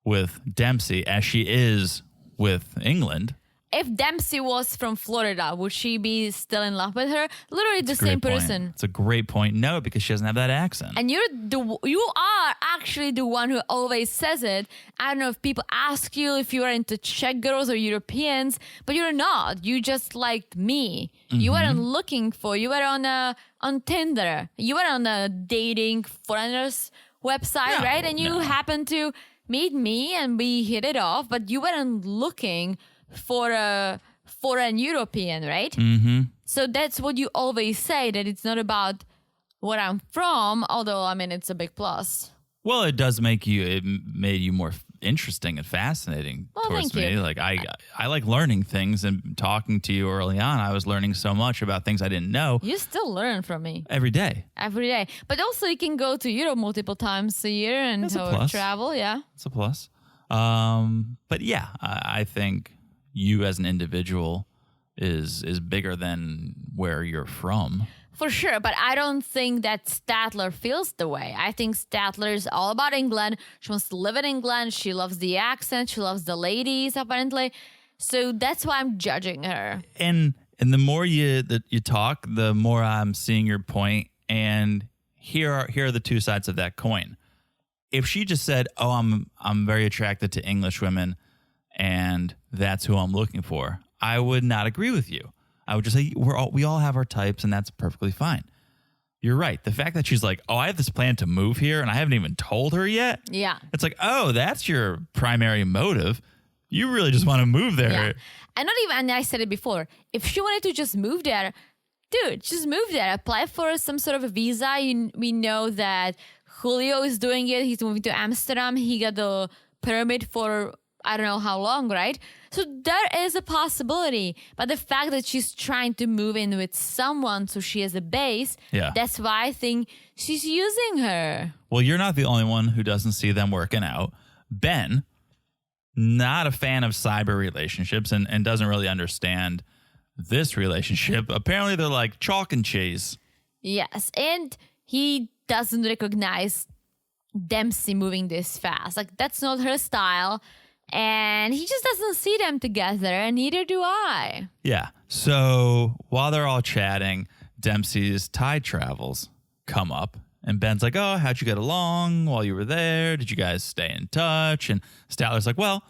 with Dempsey as she is with England. If Dempsey was from Florida, would she be still in love with her? Literally the same person. It's a great point. No, because she doesn't have that accent. And you are actually the one who always says it. I don't know if people ask you if you are into Czech girls or Europeans, but you're not. You just liked me. You weren't looking for. You were on Tinder. You were on a dating foreigners website, right? And you happened to meet me and we hit it off, but you weren't looking for a foreign European, right? Mm-hmm. So that's what you always say, that it's not about where I'm from, although, I mean, it's a big plus. Well, it made you more interesting and fascinating towards me. You. Like I like learning things, and talking to you early on, I was learning so much about things I didn't know. You still learn from me. Every day. But also you can go to Europe multiple times a year and travel, yeah. It's a plus. But yeah, I think you as an individual is bigger than where you're from. For sure, but I don't think that Statler feels the way. I think Statler is all about England. She wants to live in England. She loves the accent. She loves the ladies, apparently. So that's why I'm judging her. And the more you talk, the more I'm seeing your point. And here are the two sides of that coin. If she just said, "Oh, I'm very attracted to English women, and that's who I'm looking for," I would not agree with you. I would just say we all have our types, and that's perfectly fine. You're right. The fact that she's like, "Oh, I have this plan to move here, and I haven't even told her yet." Yeah. It's like, "Oh, that's your primary motive. You really just want to move there." Yeah. And I said it before, if she wanted to just move there, dude, just move there. Apply for some sort of a visa. We know that Julio is doing it. He's moving to Amsterdam. He got the permit for I don't know how long, right? So there is a possibility. But the fact that she's trying to move in with someone so she has a base, that's why I think she's using her. Well, you're not the only one who doesn't see them working out. Ben, not a fan of cyber relationships and doesn't really understand this relationship. Apparently, they're like chalk and cheese. Yes, and he doesn't recognize Dempsey moving this fast. Like, that's not her style. And he just doesn't see them together, and neither do I. Yeah. So while they're all chatting, Dempsey's Thai travels come up. And Ben's like, "Oh, how'd you get along while you were there? Did you guys stay in touch?" And Statler's like, "Well,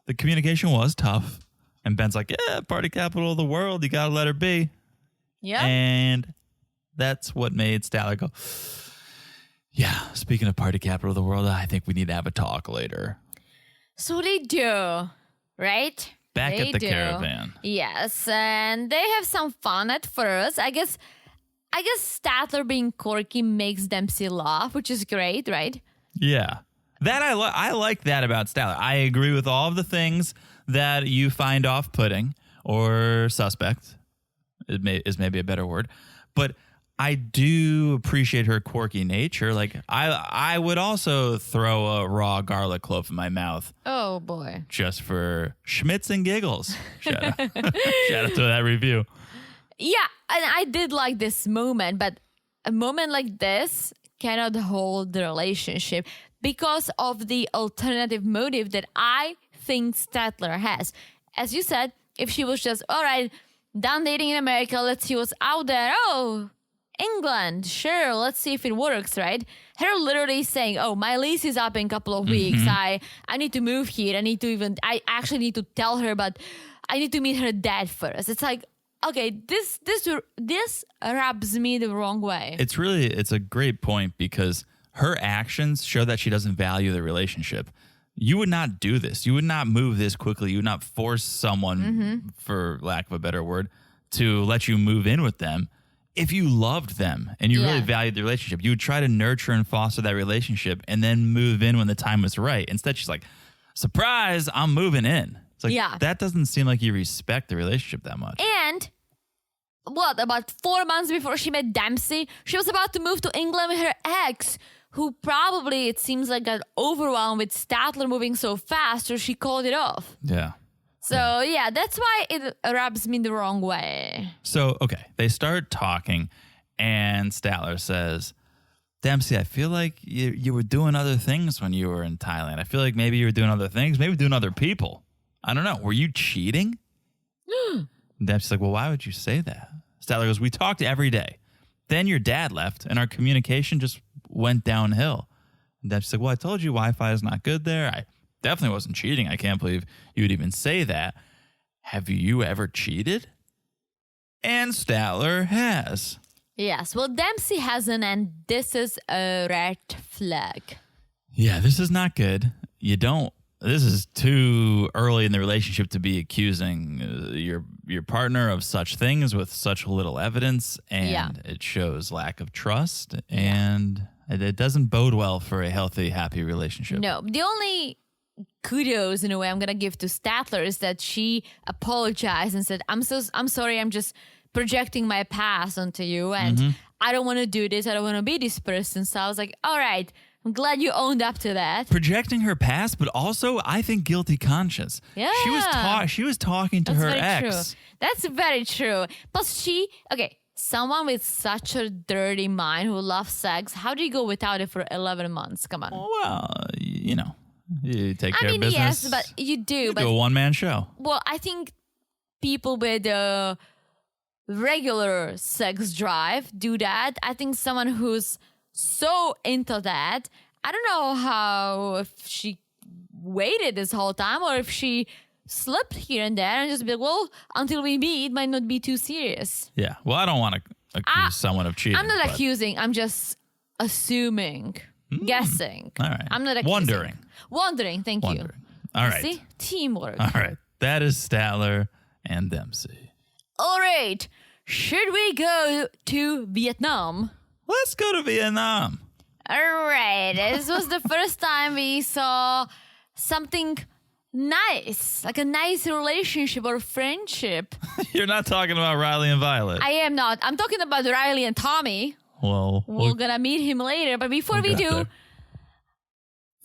the communication was tough." And Ben's like, "Yeah, party capital of the world. You got to let her be." Yeah. And that's what made Statler go, "Yeah, speaking of party capital of the world, I think we need to have a talk later." So they do, right? Back at the caravan. Yes, and they have some fun at first. I guess Statler being quirky makes Dempsey laugh, which is great, right? Yeah. That I like that about Statler. I agree with all of the things that you find off-putting or suspect. Is maybe a better word. But I do appreciate her quirky nature. Like, I would also throw a raw garlic clove in my mouth. Oh, boy. Just for schmitz and giggles. Shout out to that review. Yeah, and I did like this moment, but a moment like this cannot hold the relationship because of the alternative motive that I think Statler has. As you said, if she was just, all right, done dating in America, let's see what's out there. Oh, England, sure, let's see if it works, right? Her literally saying, "Oh, my lease is up in a couple of weeks. I need to move here. I actually need to tell her, but I need to meet her dad first." It's like, okay, this rubs me the wrong way. It's a great point because her actions show that she doesn't value the relationship. You would not do this. You would not move this quickly. You would not force someone, for lack of a better word, to let you move in with them. If you loved them and you really valued the relationship, you would try to nurture and foster that relationship and then move in when the time was right. Instead, she's like, "Surprise, I'm moving in." It's like, that doesn't seem like you respect the relationship that much. And about 4 months before she met Dempsey, she was about to move to England with her ex, who probably, it seems like, got overwhelmed with Statler moving so fast, so she called it off. Yeah. So, yeah, that's why it rubs me the wrong way. So, okay, they start talking, and Statler says, Dempsey, I feel like you were doing other things when you were in Thailand. I feel like maybe you were doing other things, maybe doing other people. I don't know. Were you cheating? And Dempsey's like, well, why would you say that? Statler goes, we talked every day. Then your dad left, and our communication just went downhill. And Dempsey's like, well, I told you Wi-Fi is not good there. I definitely wasn't cheating. I can't believe you would even say that. Have you ever cheated? And Statler has. Yes, well, Dempsey hasn't, and this is a red flag. Yeah, this is not good. This is too early in the relationship to be accusing your partner of such things with such little evidence, and it shows lack of trust, and it doesn't bode well for a healthy, happy relationship. No, the only kudos in a way I'm gonna give to Statler is that she apologized and said, I'm sorry, I'm just projecting my past onto you, and I don't want to do this, I don't want to be this person. So I was like, all right, I'm glad you owned up to that. Projecting her past, but also I think guilty conscience. Yeah, she was talking to her ex. True. That's very true. Plus someone with such a dirty mind who loves sex, how do you go without it for 11 months? Come on. Well, you take care of business. Yes, but you do. You do a one-man show. Well, I think people with regular sex drive do that. I think someone who's so into that, I don't know how, if she waited this whole time or if she slipped here and there and just be like, well, until we meet, it might not be too serious. Yeah. Well, I don't want to accuse someone of cheating. I'm not accusing. I'm just assuming, guessing. All right. I'm not accusing. Wondering. Thank you. All right. See? Teamwork. All right. That is Statler and Dempsey. All right. Should we go to Vietnam? Let's go to Vietnam. All right. This was the first time we saw something nice, like a nice relationship or friendship. You're not talking about Riley and Violet. I am not. I'm talking about Riley and Tommy. Well, we're going to meet him later. But before we do,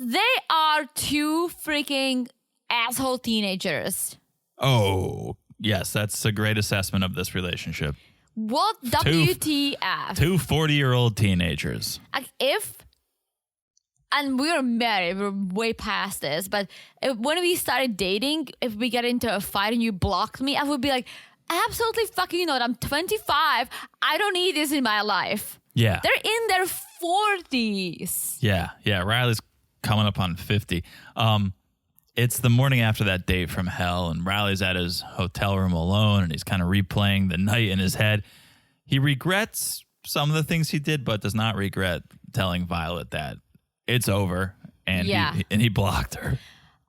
they are two freaking asshole teenagers. Oh, yes. That's a great assessment of this relationship. What WTF? Two 40-year-old teenagers. Like and we're married, we're way past this, but when we started dating, if we get into a fight and you blocked me, I would be like, absolutely fucking not. I'm 25. I don't need this in my life. Yeah. They're in their 40s. Yeah. Riley's coming up on 50. It's the morning after that date from hell, and Riley's at his hotel room alone, and he's kind of replaying the night in his head. He regrets some of the things he did, but does not regret telling Violet that it's over, and he blocked her.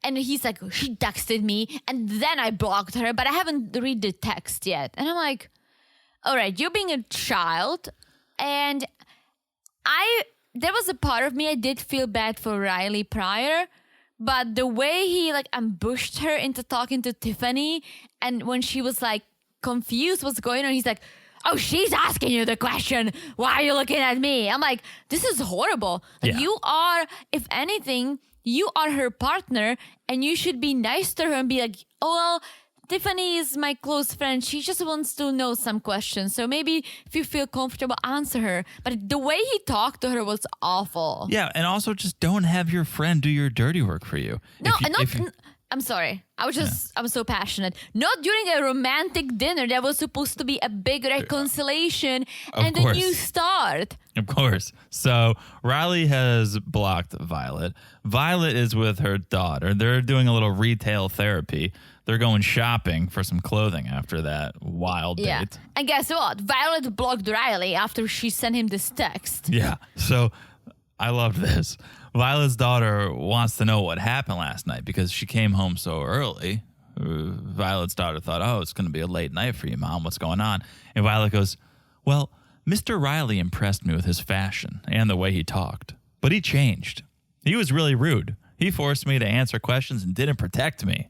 And he's like, she texted me, and then I blocked her, but I haven't read the text yet. And I'm like, all right, you're being a child, and there was a part of me, I did feel bad for Riley prior. But the way he ambushed her into talking to Tiffany, and when she was confused what's going on, he's like, oh, she's asking you the question. Why are you looking at me? I'm like, this is horrible. You are, if anything, you are her partner, and you should be nice to her and be like, oh, well, Tiffany is my close friend. She just wants to know some questions. So maybe if you feel comfortable, answer her. But the way he talked to her was awful. Yeah, and also just don't have your friend do your dirty work for you. No, I'm sorry. I'm so passionate. Not during a romantic dinner that was supposed to be a big reconciliation and a new start. Of course. So Riley has blocked Violet. Violet is with her daughter. They're doing a little retail therapy. They're going shopping for some clothing after that wild date. And guess what? Violet blocked Riley after she sent him this text. Yeah. So I love this. Violet's daughter wants to know what happened last night because she came home so early. Violet's daughter thought, oh, it's going to be a late night for you, Mom. What's going on? And Violet goes, well, Mr. Riley impressed me with his fashion and the way he talked. But he changed. He was really rude. He forced me to answer questions and didn't protect me.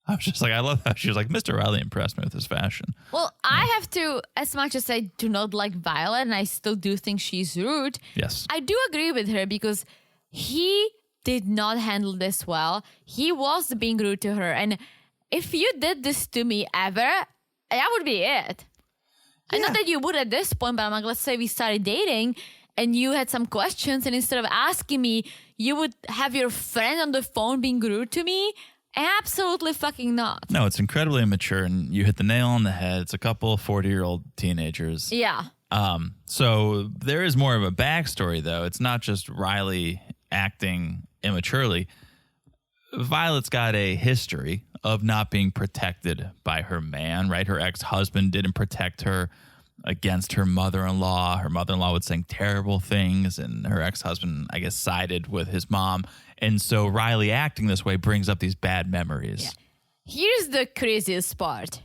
I was just like, I love how she was like, Mr. Riley impressed me with his fashion. Well, I have to, as much as I do not like Violet, and I still do think she's rude. Yes. I do agree with her because he did not handle this well. He was being rude to her. And if you did this to me ever, that would be it. And not that you would at this point, but I'm like, let's say we started dating and you had some questions, and instead of asking me, you would have your friend on the phone being rude to me. Absolutely fucking not. No, it's incredibly immature, and you hit the nail on the head. It's a couple of 40-year-old teenagers. Yeah. So there is more of a backstory, though. It's not just Riley acting immaturely. Violet's got a history of not being protected by her man, right? Her ex-husband didn't protect her against her mother-in-law. Her mother-in-law would say terrible things, and her ex-husband, I guess, sided with his mom. And so Riley acting this way brings up these bad memories. Yeah. Here's the craziest part.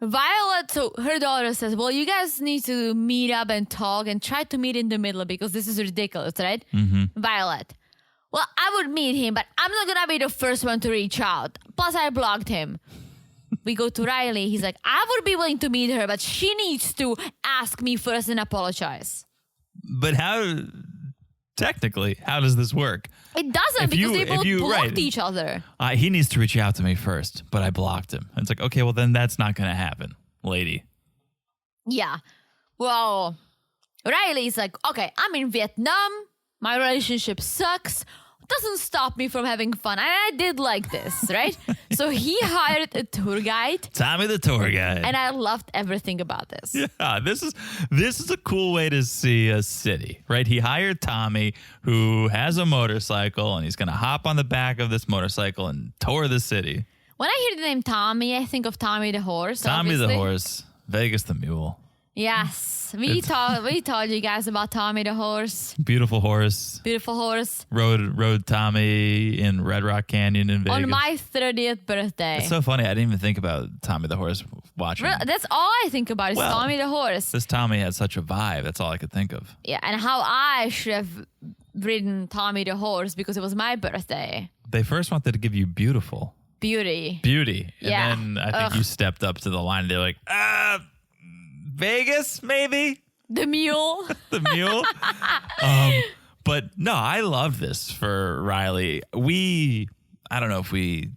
Violet, so her daughter says, well, you guys need to meet up and talk and try to meet in the middle because this is ridiculous, right? Mm-hmm. Violet, well, I would meet him, but I'm not going to be the first one to reach out. Plus, I blocked him. We go to Riley. He's like, I would be willing to meet her, but she needs to ask me first and apologize. But technically, how does this work? It doesn't because they both blocked each other. He needs to reach out to me first, but I blocked him. And it's like, okay, well, then that's not going to happen, lady. Yeah. Well, Riley's like, okay, I'm in Vietnam. My relationship sucks. Doesn't stop me from having fun. And I did like this, right? So he hired a tour guide. Tommy the tour guide. And I loved everything about this. Yeah, this is a cool way to see a city, right? He hired Tommy, who has a motorcycle, and he's going to hop on the back of this motorcycle and tour the city. When I hear the name Tommy, I think of Tommy the horse. Tommy obviously. the horse, Vegas the mule. Yes, we told you guys about Tommy the horse. Beautiful horse. Beautiful horse. Rode Tommy in Red Rock Canyon in Vegas. On my 30th birthday. It's so funny. I didn't even think about Tommy the horse watching. That's all I think about is Tommy the horse. This Tommy had such a vibe. That's all I could think of. Yeah, and how I should have ridden Tommy the horse because it was my birthday. They first wanted to give you beautiful. Beauty. Yeah. And then I think you stepped up to the line. They're like, Vegas, maybe? The mule. The mule. But no, I love this for Riley. I don't know if we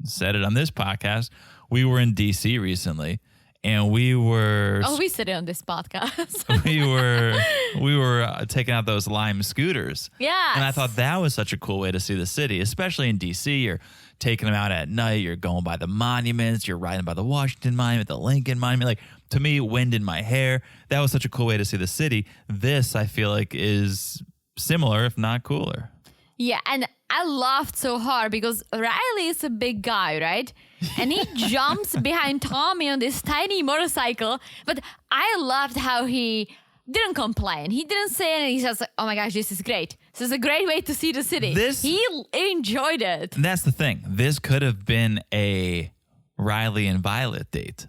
said it on this podcast. We were in DC recently, and we were. Oh, we said it on this podcast. we were taking out those Lime scooters. Yeah. And I thought that was such a cool way to see the city, especially in DC. You're taking them out at night. You're going by the monuments. You're riding by the Washington Monument, the Lincoln Monument. Like, to me, wind in my hair. That was such a cool way to see the city. This, I feel like, is similar, if not cooler. Yeah, and I laughed so hard because Riley is a big guy, right? And he jumps behind Tommy on this tiny motorcycle. But I loved how he didn't complain. He didn't say anything. He says, oh my gosh, this is great. This is a great way to see the city. He enjoyed it. And that's the thing. This could have been a Riley and Violet date.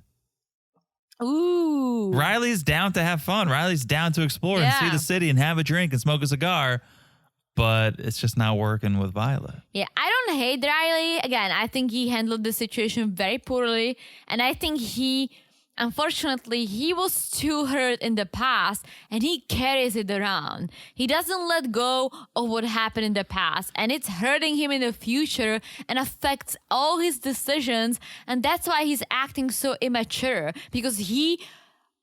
Ooh. Riley's down to have fun. Riley's down to explore and see the city and have a drink and smoke a cigar. But it's just not working with Violet. Yeah, I don't hate Riley. Again, I think he handled the situation very poorly. And I think unfortunately, he was too hurt in the past and he carries it around. He doesn't let go of what happened in the past and it's hurting him in the future and affects all his decisions. And that's why he's acting so immature because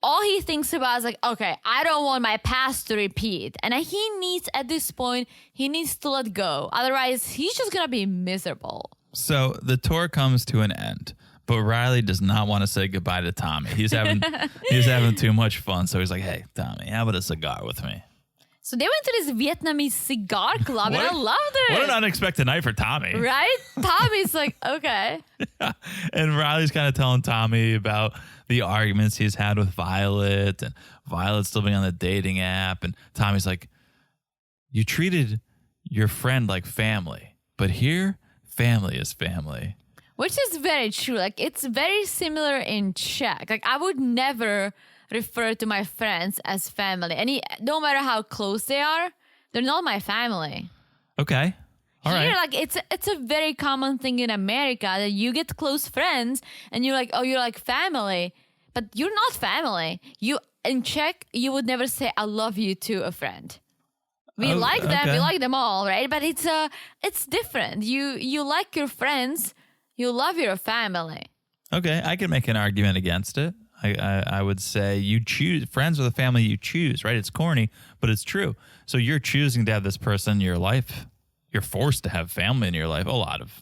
all he thinks about is like, okay, I don't want my past to repeat. And he needs, at this point, he needs to let go. Otherwise, he's just going to be miserable. So the tour comes to an end. But Riley does not want to say goodbye to Tommy. He's having too much fun. So he's like, hey, Tommy, how about a cigar with me? So they went to this Vietnamese cigar club and I loved it. What an unexpected night for Tommy. Right? Tommy's like, okay. Yeah. And Riley's kind of telling Tommy about the arguments he's had with Violet and Violet still being on the dating app. And Tommy's like, you treated your friend like family, but here, family is family. Which is very true. Like, it's very similar in Czech. Like, I would never refer to my friends as family. And no matter how close they are, they're not my family. Okay. All Here, right. like it's a very common thing in America that you get close friends and you're like, oh, you're like family, but you're not family. You in Czech, you would never say "I love you" to a friend. We like them, okay. we like them all, right? But it's different. You like your friends, you love your family. Okay, I can make an argument against it. I would say you choose friends with the family you choose, right? It's corny, but it's true. So you're choosing to have this person in your life. You're forced to have family in your life a lot of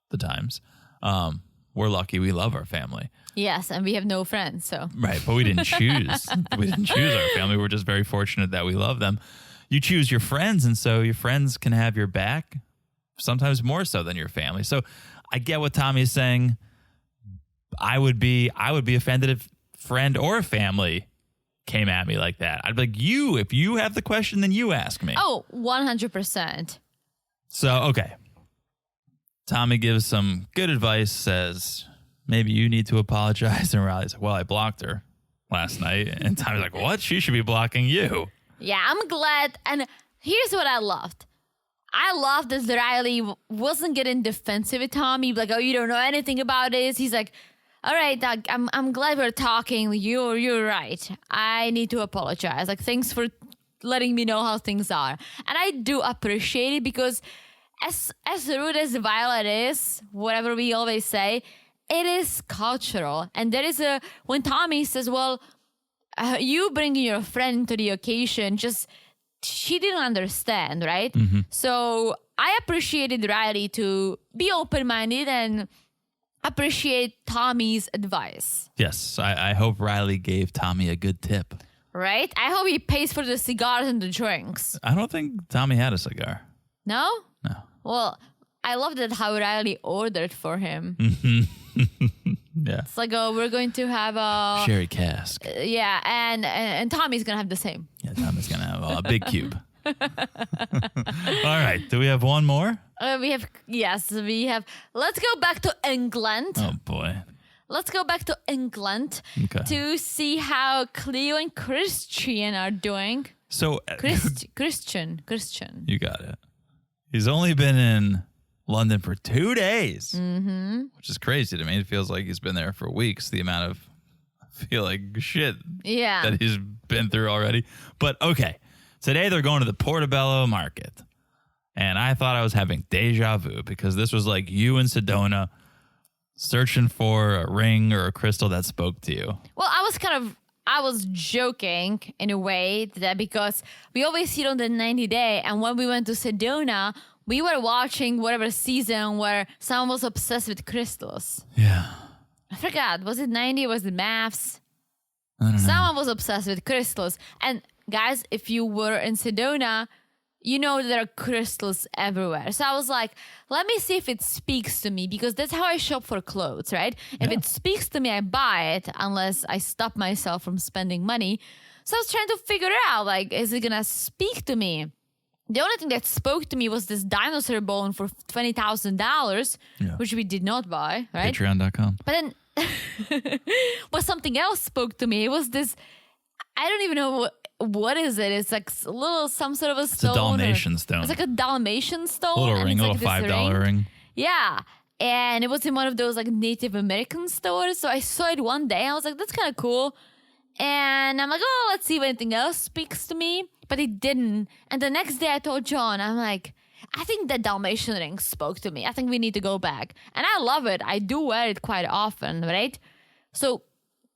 the times. We're lucky we love our family. Yes, and we have no friends, so. Right, but we didn't choose. We didn't choose our family. We're just very fortunate that we love them. You choose your friends, and so your friends can have your back, sometimes more so than your family. So I get what Tommy's saying. I would be offended if friend or family came at me like that. I'd be like, if you have the question, then you ask me. Oh, 100%. So, okay. Tommy gives some good advice, says, maybe you need to apologize. And Riley's like, well, I blocked her last night. And Tommy's like, what? She should be blocking you. Yeah, I'm glad. And here's what I loved. I loved that Riley wasn't getting defensive with Tommy. Like, oh, you don't know anything about this. He's like, all right, Doug, I'm glad we're talking. You're right. I need to apologize. Like, thanks for letting me know how things are. And I do appreciate it because as rude as violent is, whatever we always say, it is cultural. And there is when Tommy says, well, you bringing your friend to the occasion, she didn't understand, right? Mm-hmm. So I appreciated Riley to be open-minded and appreciate Tommy's advice. Yes, I hope Riley gave Tommy a good tip. Right? I hope he pays for the cigars and the drinks. I don't think Tommy had a cigar. No? No. Well, I loved it how Riley ordered for him. Yeah. It's like, oh, we're going to have a... Sherry cask. Yeah, and Tommy's going to have the same. Yeah, Tommy's going to have a big cube. All right. Do we have one more? We have. Let's go back to England. Oh, boy. Let's go back to England Okay. to see how Cleo and Christian are doing. So... Christian. You got it. He's only been in London for 2 days, which is crazy to me. It feels like he's been there for weeks, the amount of, I feel like, shit that he's been through already. But okay, today they're going to the Portobello Market. And I thought I was having deja vu because this was like you in Sedona searching for a ring or a crystal that spoke to you. Well, I was joking in a way that because we always see it on the 90 Day, and when we went to Sedona, we were watching whatever season where someone was obsessed with crystals. Yeah. I forgot. Was it 90 or was it maths? I don't know. Someone was obsessed with crystals. And guys, if you were in Sedona, you know there are crystals everywhere. So I was like, let me see if it speaks to me because that's how I shop for clothes, right? If it speaks to me, I buy it unless I stop myself from spending money. So I was trying to figure out, like, is it going to speak to me? The only thing that spoke to me was this dinosaur bone for $20,000, which we did not buy, right? Patreon.com. But then, but something else spoke to me. It was this, I don't even know what is it. It's like some sort of a stone. It's a Dalmatian stone. It's like a Dalmatian stone. A little ring, a little like $5 ring. Yeah. And it was in one of those like Native American stores. So I saw it one day. I was like, that's kind of cool. And I'm like, oh, let's see if anything else speaks to me. But it didn't. And the next day I told John, I'm like, I think that Dalmatian ring spoke to me. I think we need to go back. And I love it. I do wear it quite often, right? So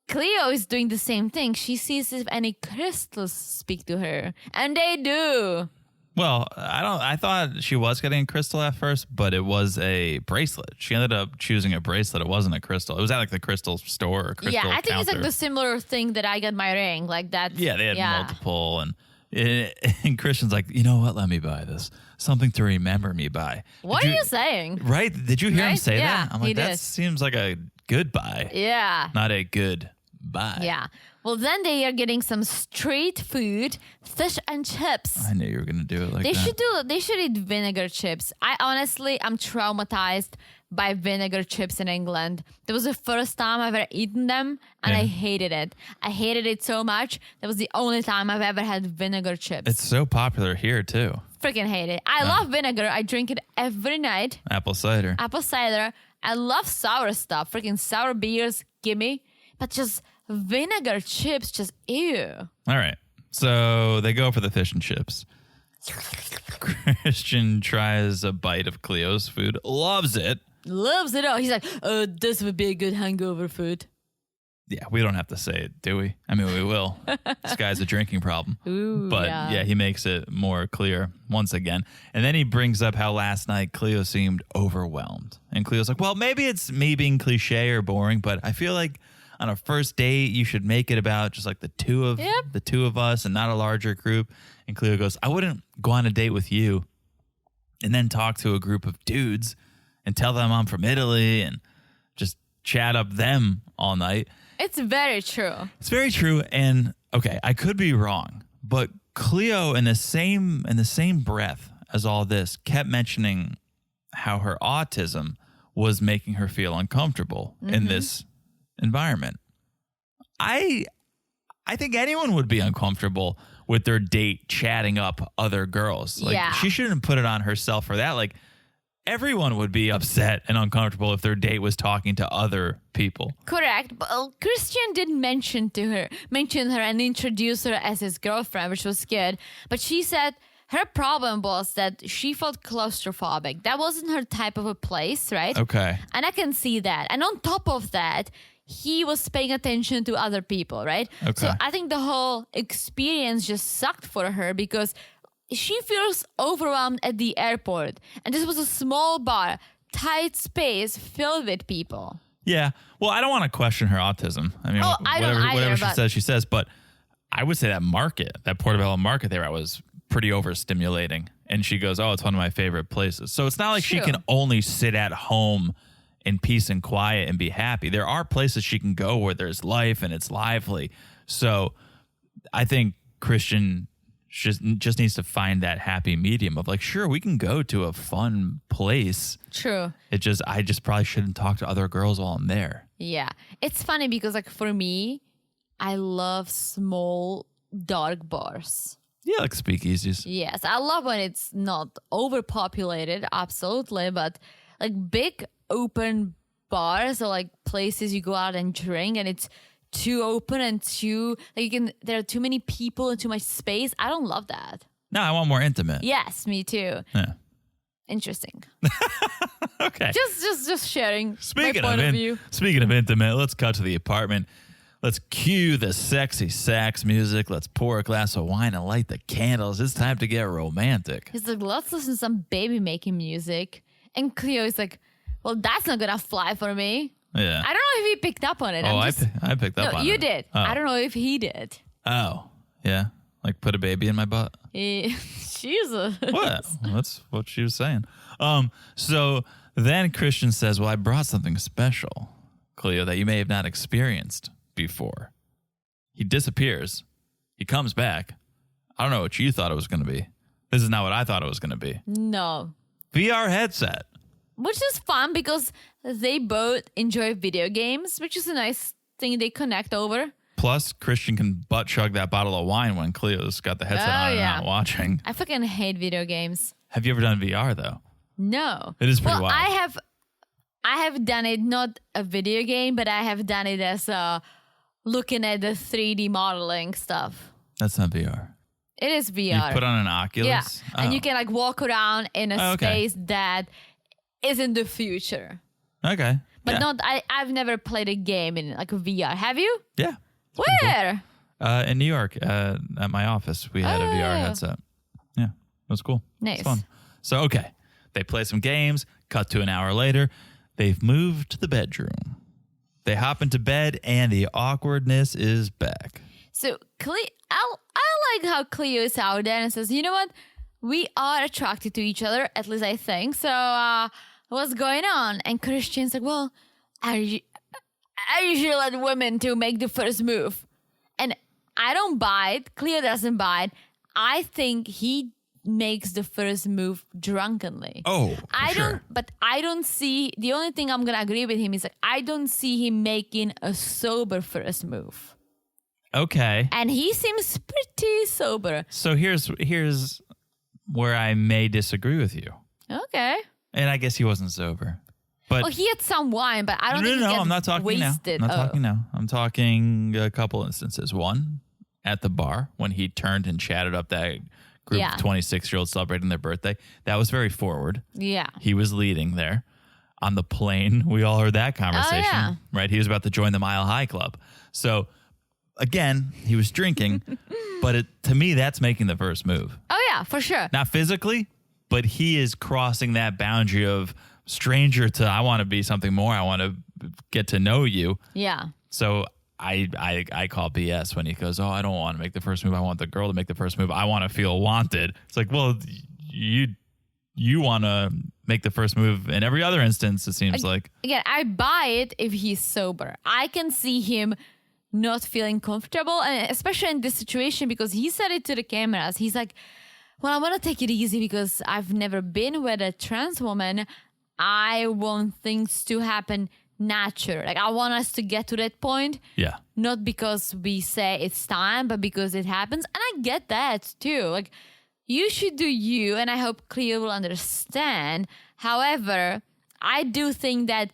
Cleo is doing the same thing. She sees if any crystals speak to her. And they do. Well, I thought she was getting a crystal at first, but it was a bracelet. She ended up choosing a bracelet. It wasn't a crystal. It was at like the crystal store or crystal I think counter. it's like the similar thing that I got my ring. Like that. Yeah, they had multiple. And Christian's like, you know what? Let me buy this. Something to remember me by. What are you saying? Right? Did you hear him say Yeah, that? I'm like, that seems like a good buy. Yeah. Not a good buy. Yeah. Well, then they are getting some street food, fish and chips. I knew you were going to do it like that. They should eat vinegar chips. I'm traumatized buy vinegar chips in England. That was the first time I've ever eaten them, and I hated it. I hated it so much. That was the only time I've ever had vinegar chips. It's so popular here too. Freaking hate it. I love vinegar. I drink it every night. Apple cider. Apple cider. I love sour stuff. Freaking sour beers, gimme. But just vinegar chips, just ew. All right. So they go for the fish and chips. Christian tries a bite of Cleo's food, loves it. Loves it all. He's like, oh, this would be a good hangover food. Yeah, we don't have to say it, do we? I mean, we will. This guy's a drinking problem. Ooh, but yeah, he makes it more clear once again. And then he brings up how last night Cleo seemed overwhelmed. And Cleo's like, well, maybe it's me being cliche or boring, but I feel like on a first date, you should make it about just like the two of us and not a larger group. And Cleo goes, I wouldn't go on a date with you and then talk to a group of dudes and tell them I'm from Italy and just chat up them all night. It's very true. It's very true. And okay, I could be wrong, but Cleo in the same breath as all this kept mentioning how her autism was making her feel uncomfortable in this environment. I think anyone would be uncomfortable with their date chatting up other girls. Like she shouldn't put it on herself for that. Like everyone would be upset and uncomfortable if their date was talking to other people. Correct. But Christian did mention her and introduce her as his girlfriend, which was good. But she said her problem was that she felt claustrophobic. That wasn't her type of a place, right? Okay. And I can see that. And on top of that, he was paying attention to other people, right? Okay. So I think the whole experience just sucked for her because she feels overwhelmed at the airport. And this was a small bar, tight space filled with people. Yeah. Well, I don't want to question her autism. I mean, I don't either, whatever she says. But I would say that Portobello market there, I was pretty overstimulating. And she goes, oh, it's one of my favorite places. So it's not like she can only sit at home in peace and quiet and be happy. There are places she can go where there's life and it's lively. So I think Christian just needs to find that happy medium of like, sure, we can go to a fun place. True. I just probably shouldn't talk to other girls while I'm there. Yeah. It's funny because like for me, I love small dark bars. Yeah, like speakeasies. Yes. I love when it's not overpopulated. Absolutely. But like big open bars or like places you go out and drink and it's too open and too there are too many people and too much space. I don't love that. No, I want more intimate. Yes, me too. Yeah. Interesting. Okay. Just sharing my point of view. Speaking of intimate, let's cut to the apartment. Let's cue the sexy sax music. Let's pour a glass of wine and light the candles. It's time to get romantic. He's like, let's listen to some baby making music. And Cleo is like, well, that's not gonna fly for me. Yeah. I don't know if he picked up on it. I picked up on it. No, you did. Oh. I don't know if he did. Oh, yeah. Like put a baby in my butt. Jesus. What? That's what she was saying. So then Christian says, well, I brought something special, Cleo, that you may have not experienced before. He disappears. He comes back. I don't know what you thought it was going to be. This is not what I thought it was going to be. No. VR headset. Which is fun because they both enjoy video games, which is a nice thing they connect over. Plus, Christian can butt chug that bottle of wine when Cleo's got the headset on and not watching. I fucking hate video games. Have you ever done VR, though? No. It is pretty wild. I have done it, not a video game, but I have done it as looking at the 3D modeling stuff. That's not VR. It is VR. You put on an Oculus? Yeah. Oh. And you can like walk around in a space that is in the future. Okay. But I've never played a game in like a VR. Have you? Yeah. Where? Cool. In New York, at my office, we had a VR headset. Yeah, it was cool. Nice. It's fun. So, okay. They play some games, cut to an hour later. They've moved to the bedroom. They hop into bed, and the awkwardness is back. So, I like how Cleo is out there and says, you know what? We are attracted to each other, at least I think. So, what's going on? And Christian's like, well, I usually let women to make the first move. And I don't buy it. Cleo doesn't buy it. I think he makes the first move drunkenly. Oh, I don't see, the only thing I'm gonna agree with him is like I don't see him making a sober first move. Okay. And he seems pretty sober. So here's where I may disagree with you. Okay. And I guess he wasn't sober. But well, he had some wine, but I don't think No, I'm not talking wasted. now. I'm not talking now. I'm talking a couple instances. One, at the bar, when he turned and chatted up that group of 26-year-olds celebrating their birthday. That was very forward. Yeah. He was leading there. On the plane, we all heard that conversation, right? He was about to join the Mile High Club. So, again, he was drinking, but to me, that's making the first move. Oh, yeah, for sure. Not physically, but he is crossing that boundary of stranger to I want to be something more. I want to get to know you. Yeah. So I call BS when he goes, oh, I don't want to make the first move. I want the girl to make the first move. I want to feel wanted. It's like, well, you want to make the first move in every other instance, it seems like. Again, I buy it if he's sober. I can see him not feeling comfortable, and especially in this situation, because he said it to the cameras. He's like, well, I want to take it easy because I've never been with a trans woman. I want things to happen natural. Like, I want us to get to that point. Yeah. Not because we say it's time, but because it happens. And I get that too. Like, you should do you, and I hope Cleo will understand. However, I do think that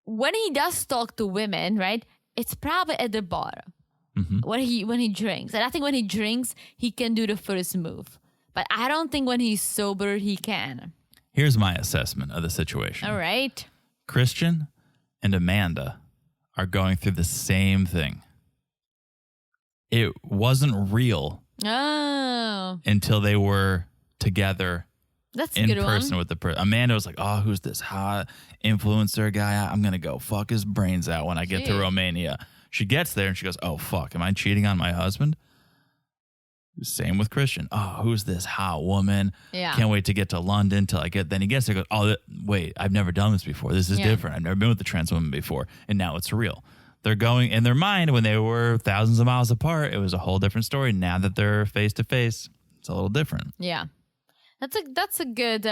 when he does talk to women, right, it's probably at the bar when he drinks. And I think when he drinks, he can do the first move. But I don't think when he's sober, he can. Here's my assessment of the situation. All right. Christian and Amanda are going through the same thing. It wasn't real until they were together. That's in a good person one. with the person. Amanda was like, oh, who's this hot influencer guy? I'm going to go fuck his brains out when I get to Romania. She gets there and she goes, oh, fuck, am I cheating on my husband? Same with Christian. Oh, who's this hot woman? Yeah. Can't wait to get to London till I get. Then he gets there and goes, oh, wait, I've never done this before. This is different. I've never been with a trans woman before. And now it's real. They're going in their mind when they were thousands of miles apart. It was a whole different story. Now that they're face to face, it's a little different. Yeah. That's a good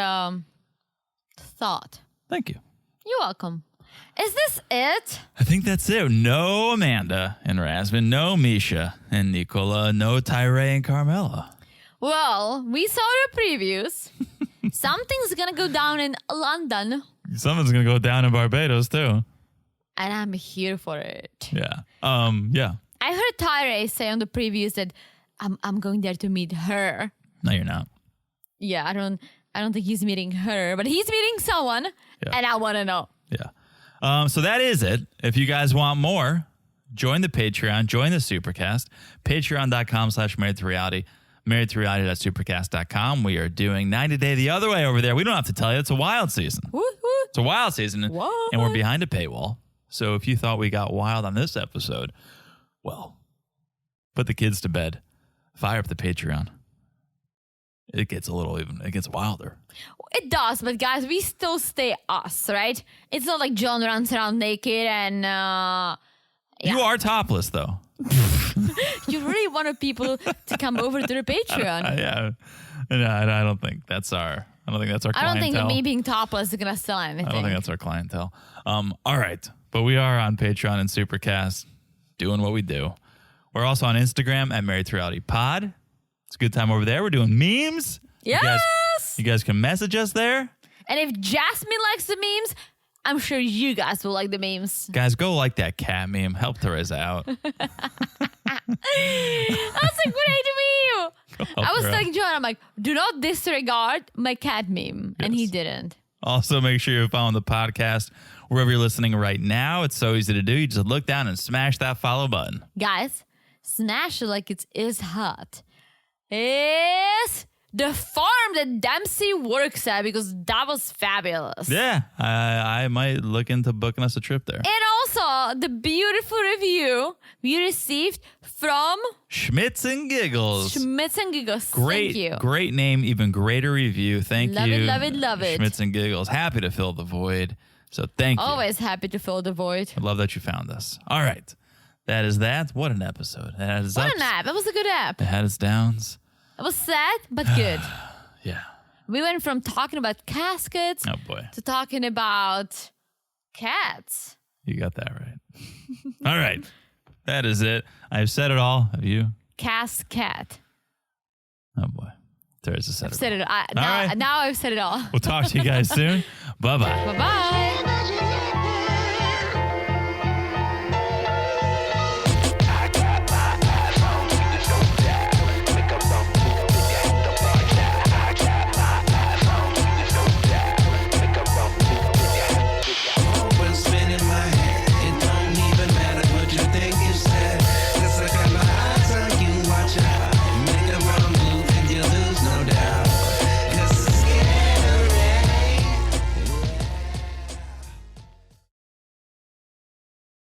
thought. Thank you. You're welcome. Is this it? I think that's it. No Amanda and Rasmus, no Misha and Nicola, no Tyree and Carmela. Well, we saw the previews. Something's going to go down in London. Something's going to go down in Barbados, too. And I'm here for it. Yeah. Yeah. I heard Tyree say on the previews that I'm going there to meet her. No, you're not. Yeah, I don't think he's meeting her, but he's meeting someone, and I want to know. Yeah. So that is it. If you guys want more, join the Patreon, join the Supercast, patreon.com/marriedtoreality, marriedtoreality.supercast.com. We are doing 90 Day the other way over there. We don't have to tell you. It's a wild season. It's a wild season, and we're behind a paywall. So if you thought we got wild on this episode, well, put the kids to bed, fire up the Patreon. It gets it gets wilder. It does, but guys, we still stay us, right? It's not like John runs around naked and You are topless, though. You really wanted people to come over to the Patreon. Yeah. No, I don't think that's our clientele. I don't think me being topless is gonna sell anything. I don't think that's our clientele. All right. But we are on Patreon and Supercast doing what we do. We're also on Instagram at Married to Reality Pod. It's a good time over there. We're doing memes. Yes. You guys can message us there. And if Jasmine likes the memes, I'm sure you guys will like the memes. Guys, go like that cat meme. Help Teresa out. That's a great meme. I was telling John, I'm like, do not disregard my cat meme. Yes. And he didn't. Also, make sure you're following the podcast wherever you're listening right now. It's so easy to do. You just look down and smash that follow button. Guys, smash it like it is hot. Is the farm that Dempsey works at, because that was fabulous. Yeah, I might look into booking us a trip there. And also the beautiful review we received from Schmitz and Giggles. Schmitz and Giggles. Great, Thank you. Great name, even greater review. Thank you. Love it. Schmitz and Giggles. Happy to fill the void. So thank you. Always happy to fill the void. I love that you found us. All right. That is that. What an episode. What an app. That was a good app. It had its downs. It was sad, but good. Yeah. We went from talking about caskets Oh, boy. to talking about cats. You got that right. All right. That is it. I've said it all. Have you? Casket. Oh, boy. Teresa said I've it said all. it all. Now I've said it all. We'll talk to you guys soon. Bye-bye. Bye-bye.